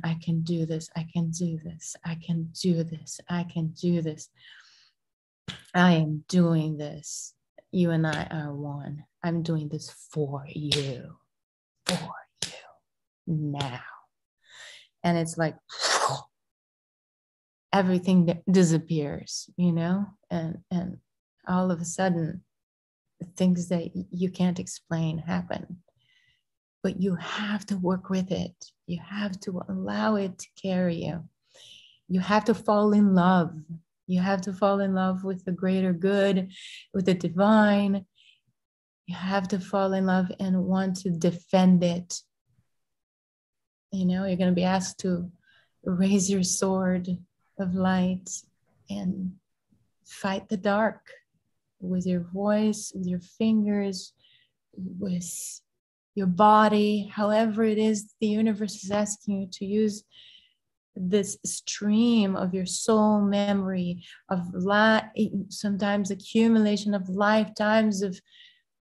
I can do this. I can do this. I can do this. I can do this. I am doing this. You and I are one. I'm doing this for you now. And it's like everything disappears, you know, and all of a sudden things that you can't explain happen. But you have to work with it. You have to allow it to carry you. You have to fall in love. You have to fall in love with the greater good, with the divine. You have to fall in love and want to defend it. You know, you're going to be asked to raise your sword of light and fight the dark with your voice, with your fingers, with your body, however it is the universe is asking you to use this stream of your soul memory, of sometimes accumulation of lifetimes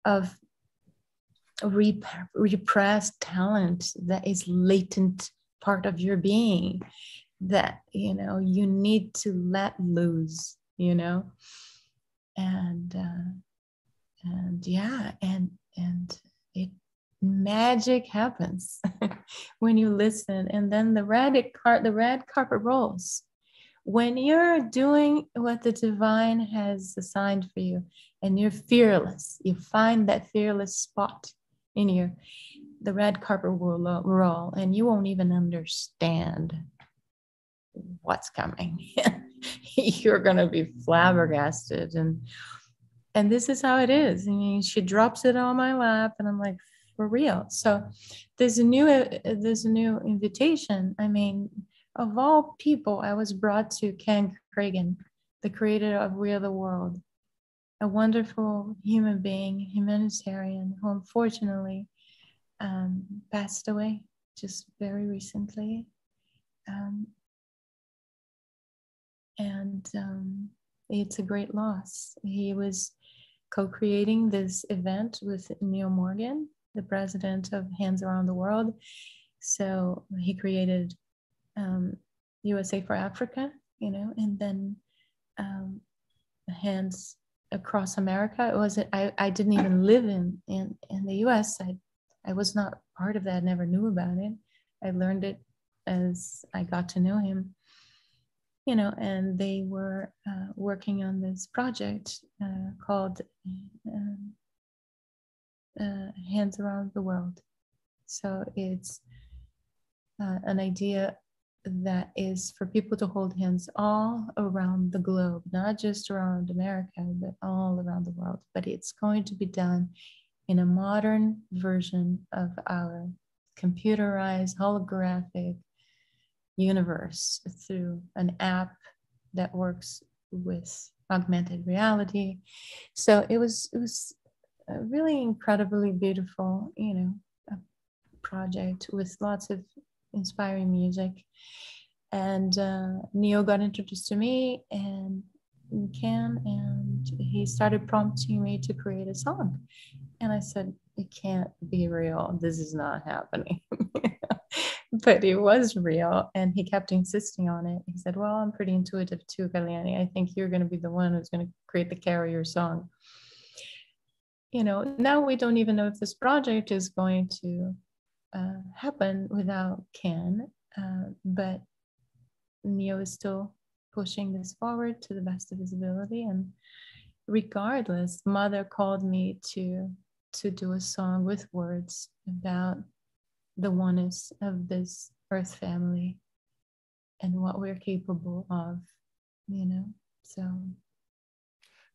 of repressed talent that is latent part of your being that, you know, you need to let loose, you know, and it magic happens when you listen, and then the red carpet rolls when you're doing what the divine has assigned for you, and you're fearless. You find that fearless spot in you. The red carpet will roll, and you won't even understand what's coming. You're gonna be flabbergasted, and this is how it is. I mean, she drops it on my lap, and I'm like, for real. So there's a new invitation. I mean, of all people, I was brought to Ken Kragen, the creator of We Are the World, a wonderful human being, humanitarian, who unfortunately passed away just very recently. And it's a great loss. He was co-creating this event with Neil Morgan, the president of Hands Around the World. So he created USA for Africa, you know, and then Hands Across America. It was I didn't even live in the US. I was not part of that, never knew about it. I learned it as I got to know him, you know, and they were working on this project called Hands Around the World. So it's an idea that is for people to hold hands all around the globe, not just around America, but all around the world. But it's going to be done in a modern version of our computerized holographic universe through an app that works with augmented reality. So it was a really incredibly beautiful, you know, a project with lots of inspiring music. And Neo got introduced to me and Ken, and he started prompting me to create a song. And I said, it can't be real. This is not happening. But it was real. And he kept insisting on it. He said, well, I'm pretty intuitive too, Kaliyani. I think you're going to be the one who's going to create the carrier song. You know, now we don't even know if this project is going to happen without Ken. But Neo is still pushing this forward to the best of his ability. And regardless, Mother called me to do a song with words about the oneness of this earth family and what we're capable of, you know. So,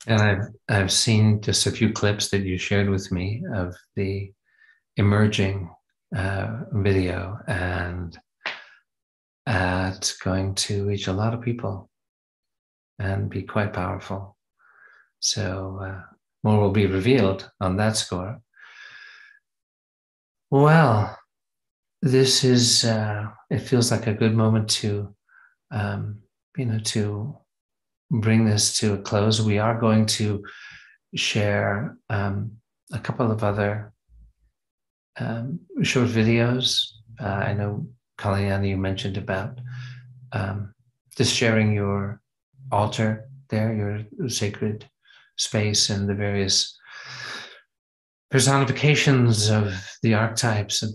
and I've seen just a few clips that you shared with me of the emerging video, and it's going to reach a lot of people and be quite powerful. So more will be revealed on that score. Well, this is, it feels like a good moment to, you know, to bring this to a close. We are going to share a couple of other short videos. I know, Kaliyani, you mentioned about just sharing your altar there, your sacred space, and the various personifications of the archetypes of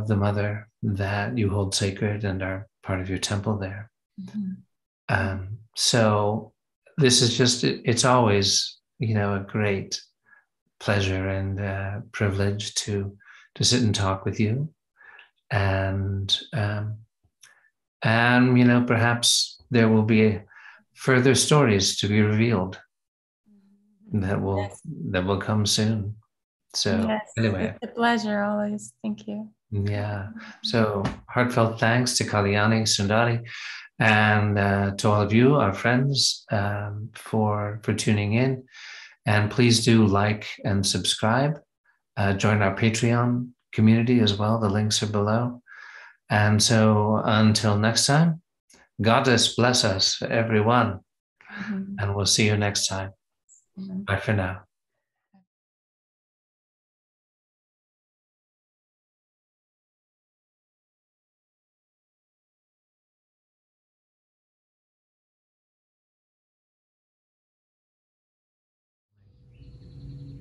the mother that you hold sacred and are part of your temple there. Mm-hmm. So this is just, it's always, you know, a great pleasure and privilege to sit and talk with you. And you know, perhaps there will be further stories to be revealed that will come soon. So yes, anyway, it's a pleasure always. Thank you. Yeah. So heartfelt thanks to Kaliyani Sundari and to all of you, our friends, for tuning in. And please do like and subscribe. Join our Patreon community as well. The links are below. And so until next time, Goddess bless us, everyone. Mm-hmm. And we'll see you next time. Mm-hmm. Bye for now.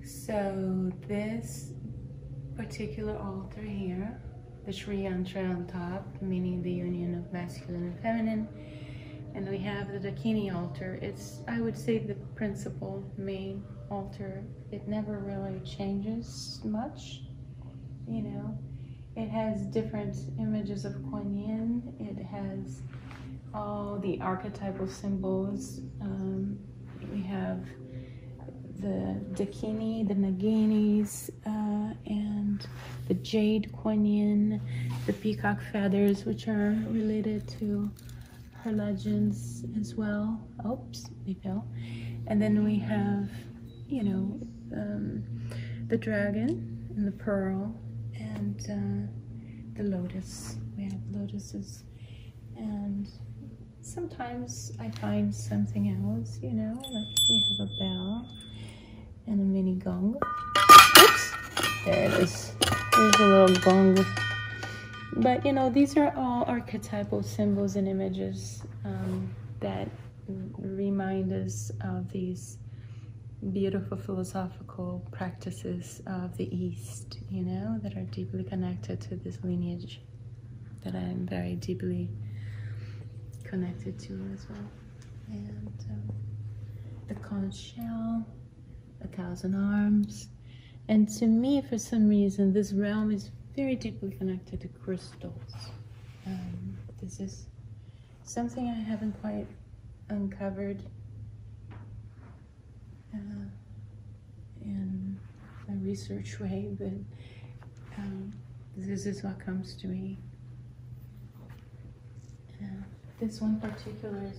So this particular altar here, the Sri Yantra on top, meaning the union of masculine and feminine, and we have the Dakini altar. It's, I would say, the principal main altar. It never really changes much, you know. It has different images of Quan Yin. It has all the archetypal symbols. We have the Dakini, the Naginis, and the jade Kuan Yin, the peacock feathers, which are related to her legends as well. Oops, they fell. And then we have, you know, the dragon and the pearl and the lotus. We have lotuses, and sometimes I find something else, you know, like we have a bell. and a mini gong. Oops, there it is. There's a little gong. But you know, these are all archetypal symbols and images that remind us of these beautiful philosophical practices of the East, you know, that are deeply connected to this lineage that I'm very deeply connected to as well. And the conch shell, the thousand arms. And to me, for some reason, this realm is very deeply connected to crystals. This is something I haven't quite uncovered in a research way, but this is what comes to me. This one particular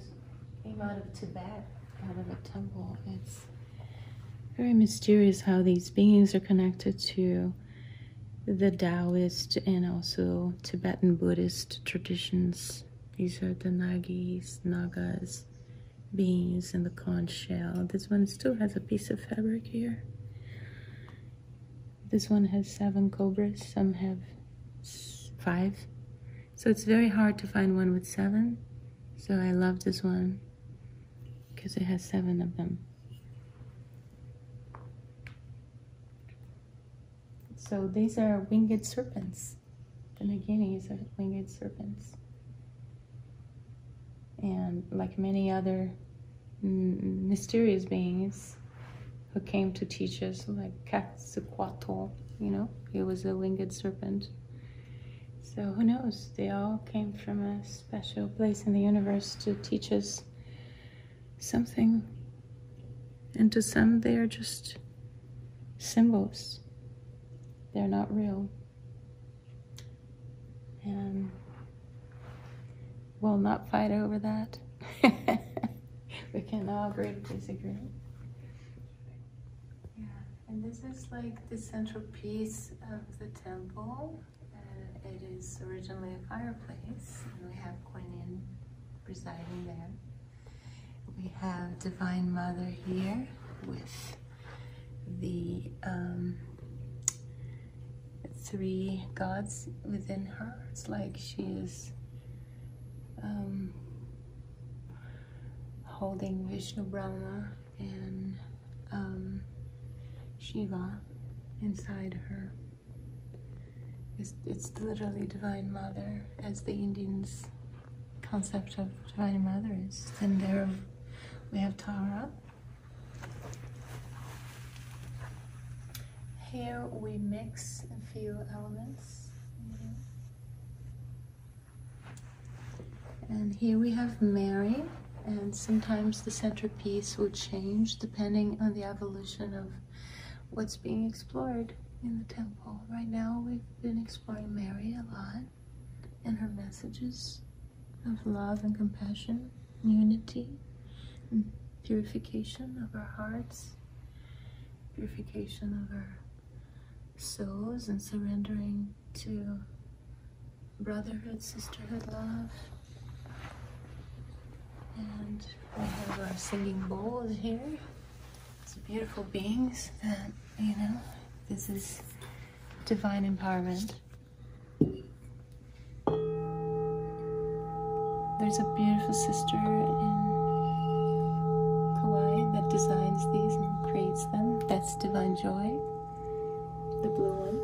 came out of Tibet, out of a temple. It's very mysterious how these beings are connected to the Taoist and also Tibetan Buddhist traditions. These are the Nagis, Nagas, beings in the conch shell. This one still has a piece of fabric here. This one has 7 cobras, some have 5. So it's very hard to find one with 7. So I love this one because it has 7 of them. So these are winged serpents. The Naginis are winged serpents. And like many other mysterious beings who came to teach us, like Quetzalcoatl, you know, he was a winged serpent. So who knows, they all came from a special place in the universe to teach us something. And to some, they are just symbols. They're not real. And we'll not fight over that. We can all agree to disagree. Yeah, and this is like the central piece of the temple. It is originally a fireplace, and we have Kuan Yin residing there. We have Divine Mother here with the 3 gods within her. It's like she is holding Vishnu, Brahma, and Shiva inside her. It's literally Divine Mother, as the Indians' concept of Divine Mother is. And there we have Tara. Here we mix a few elements. And here we have Mary, and sometimes the centerpiece will change depending on the evolution of what's being explored in the temple. Right now we've been exploring Mary a lot and her messages of love and compassion, unity, and purification of our hearts, purification of our souls, and surrendering to brotherhood, sisterhood, love. And we have our singing bowls here. It's beautiful beings that, you know, this is divine empowerment. There's a beautiful sister in Kauai that designs these and creates them. That's Divine Joy, the blue one.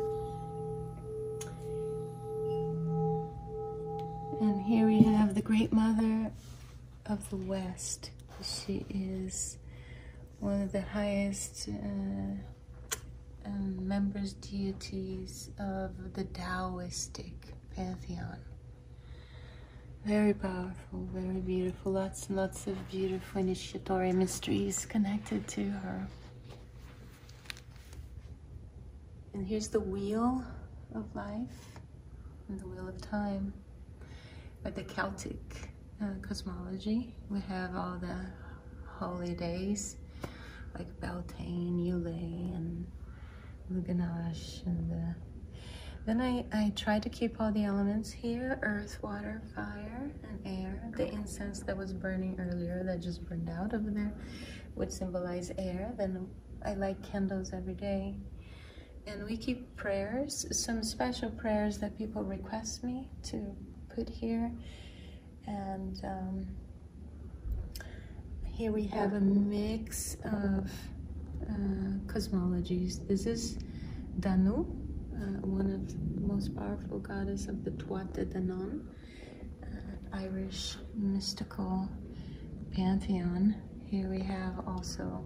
And here we have the Great Mother of the West. She is one of the highest members, deities of the Taoistic pantheon. Very powerful, very beautiful, lots and lots of beautiful initiatory mysteries connected to her. And here's the wheel of life and the wheel of time. By the Celtic cosmology, we have all the holy days like Beltane, Yule, and Luganash, and then I try to keep all the elements here: earth, water, fire, and air. The incense that was burning earlier, that just burned out over there, would symbolize air. Then I light candles every day. And we keep prayers, some special prayers that people request me to put here. And here we have a mix of cosmologies. This is Nammu, one of the most powerful goddess of the Tuatha De Danann, Irish mystical pantheon. Here we have also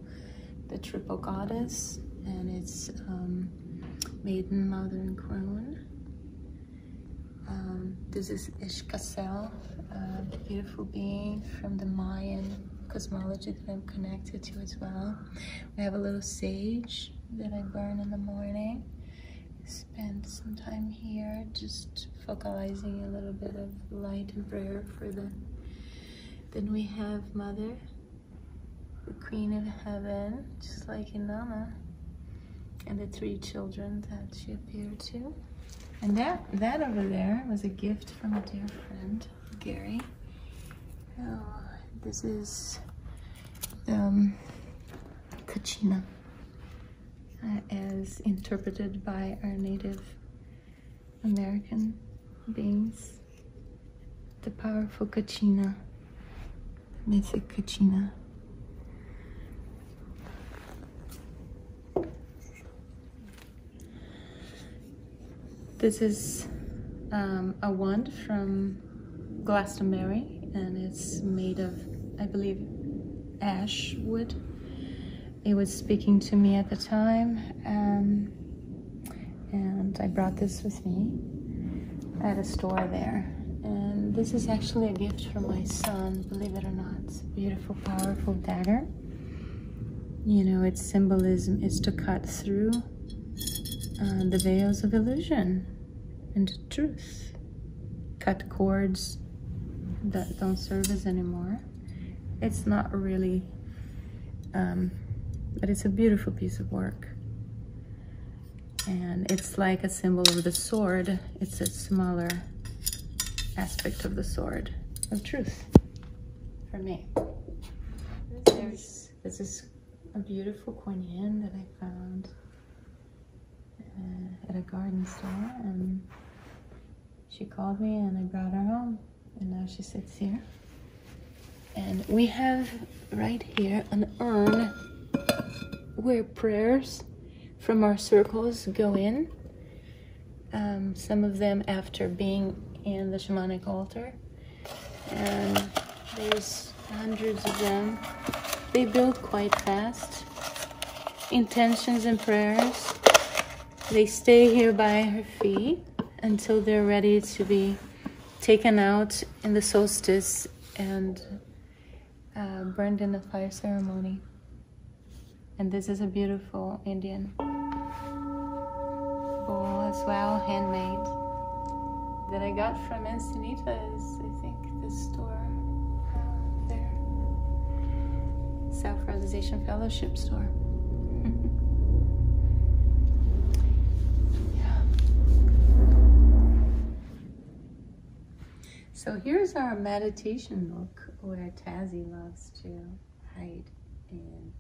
the triple goddess, and it's maiden, mother, and crone. This is Ishkasel, a beautiful being from the Mayan cosmology that I'm connected to as well. We have a little sage that I burn in the morning. Spend some time here just focalizing a little bit of light and prayer for the... Then we have Mother, the Queen of Heaven, just like Innana, and the 3 children that she appeared to. And that over there was a gift from a dear friend, Gary. Oh, this is Kachina, as interpreted by our Native American beings. The powerful Kachina, mythic Kachina. This is a wand from Glastonbury, and it's made of, I believe, ash wood. It was speaking to me at the time, and I brought this with me at a store there. And this is actually a gift from my son, believe it or not. It's a beautiful, powerful dagger. You know, its symbolism is to cut through the veils of illusion into truth. Cut cords that don't serve us anymore. It's not really, but it's a beautiful piece of work. And it's like a symbol of the sword. It's a smaller aspect of the sword of truth for me. This is a beautiful Kuan Yin that I found at a garden store, and she called me and I brought her home, and now she sits here. And we have right here an urn where prayers from our circles go in. Some of them after being in the shamanic altar, and there's hundreds of them. They build quite fast. Intentions and prayers. They stay here by her feet until they're ready to be taken out in the solstice and burned in the fire ceremony. And this is a beautiful Indian bowl as well, handmade, that I got from Encinitas, I think, this store there. Self-Realization Fellowship store. So here's our meditation nook where Tazzy loves to hide in.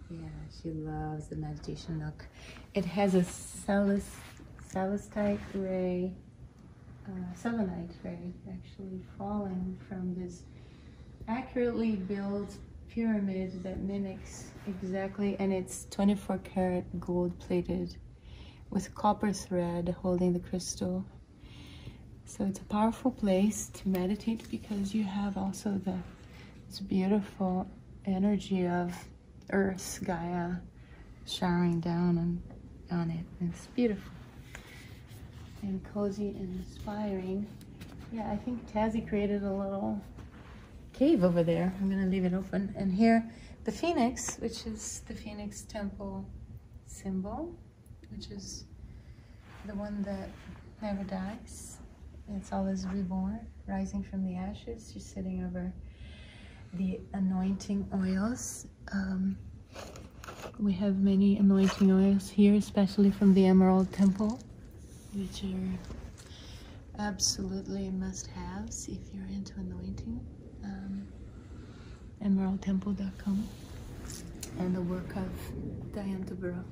Yeah, she loves the meditation nook. It has a celestite ray, selenite ray, actually falling from this accurately built pyramid that mimics exactly, and it's 24 karat gold plated with copper thread holding the crystal. So it's a powerful place to meditate because you have also this beautiful energy of Earth, Gaia, showering down on it. And it's beautiful and cozy and inspiring. Yeah, I think Tazzy created a little cave over there. I'm gonna leave it open. And here, the phoenix, which is the Phoenix Temple symbol, which is the one that never dies. It's always reborn, rising from the ashes. She's sitting over the anointing oils. We have many anointing oils here, especially from the Emerald Temple, which are absolutely must-haves if you're into anointing. EmeraldTemple.com. and the work of Diane Dubrow.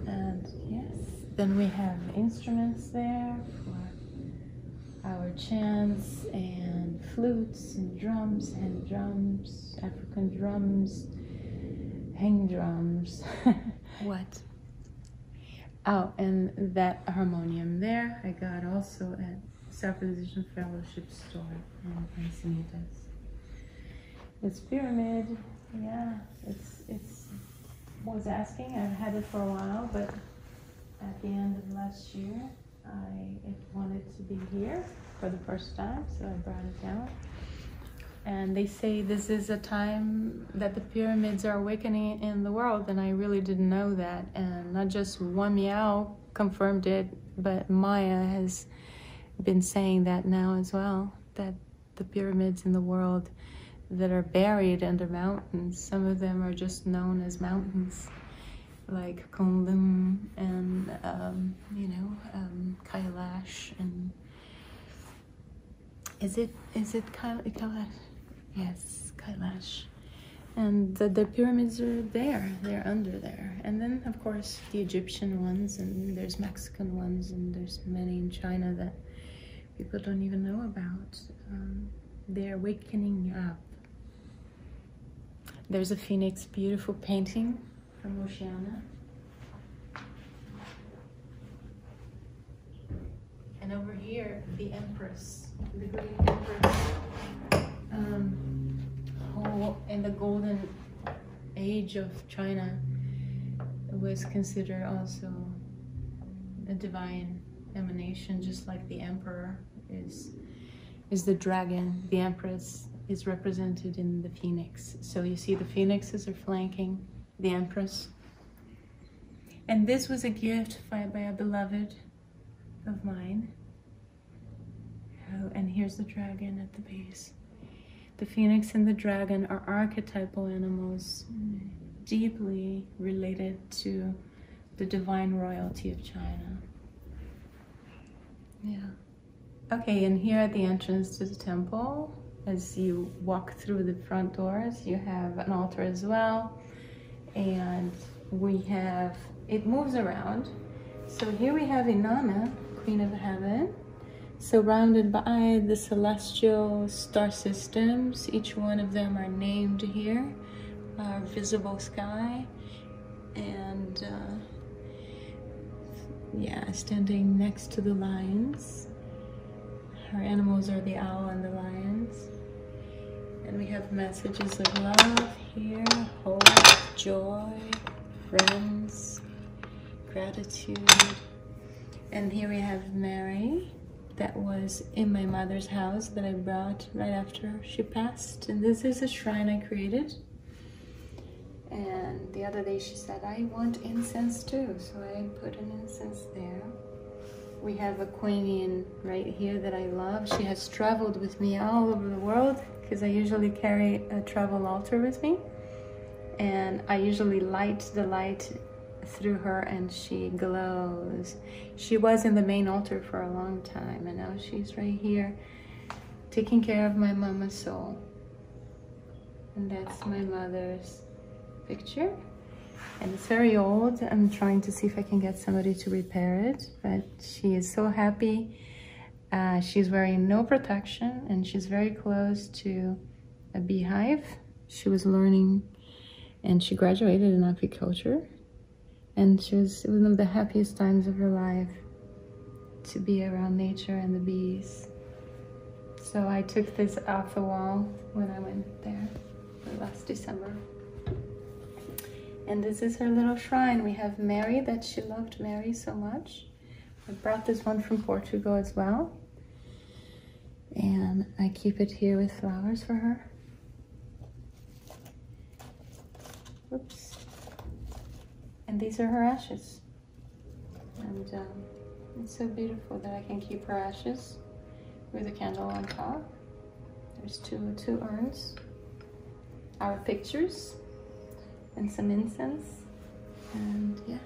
And yes, then we have instruments there for our chants and flutes and drums, hand drums, African drums, hang drums. What? Oh, and that harmonium there I got also at Self-Realization Fellowship store in Encinitas. This pyramid, yeah, it's was asking. I've had it for a while, but at the end of last year, it wanted to be here for the first time, so I brought it down. And they say this is a time that the pyramids are awakening in the world, and I really didn't know that. And not just Wan Miao confirmed it, but Maya has been saying that now as well, that the pyramids in the world that are buried under mountains, some of them are just known as mountains, like Kunlun and, Kailash, and is it Kailash? Yes, Kailash. And the pyramids are there, they're under there. And then, of course, the Egyptian ones, and there's Mexican ones, and there's many in China that people don't even know about. They're awakening up. There's a phoenix, beautiful painting from Oceana. And over here, the Empress, the Great Empress. In the golden age of China, was considered also a divine emanation, just like the Emperor is the dragon. The Empress is represented in the phoenix. So you see the phoenixes are flanking the Empress. And this was a gift by a beloved of mine. Oh, and here's the dragon at the base. The phoenix and the dragon are archetypal animals deeply related to the divine royalty of China. Yeah. Okay, and here at the entrance to the temple, as you walk through the front doors, you have an altar as well. And we have, it moves around. So here we have Innana, Queen of Heaven, surrounded by the celestial star systems. Each one of them are named here, our visible sky. And standing next to the lions. Our animals are the owl and the lions. And we have messages of love here, hope, joy, friends, gratitude. And here we have Mary, that was in my mother's house that I brought right after she passed. And this is a shrine I created. And the other day she said, I want incense too. So I put an incense there. We have a Quan Yin right here that I love. She has traveled with me all over the world because I usually carry a travel altar with me. And I usually light the light through her and she glows. She was in the main altar for a long time, and now she's right here taking care of my mama's soul. And that's my mother's picture, and it's very old. I'm trying to see if I can get somebody to repair it, but she is so happy. She's wearing no protection, and she's very close to a beehive. She was learning, and she graduated in apiculture. And it was one of the happiest times of her life to be around nature and the bees. So I took this off the wall when I went there last December. And this is her little shrine. We have Mary, that she loved Mary so much. I brought this one from Portugal as well. And I keep it here with flowers for her. Oops. And these are her ashes. And it's so beautiful that I can keep her ashes with a candle on top. There's two urns, our pictures, and some incense. And yeah.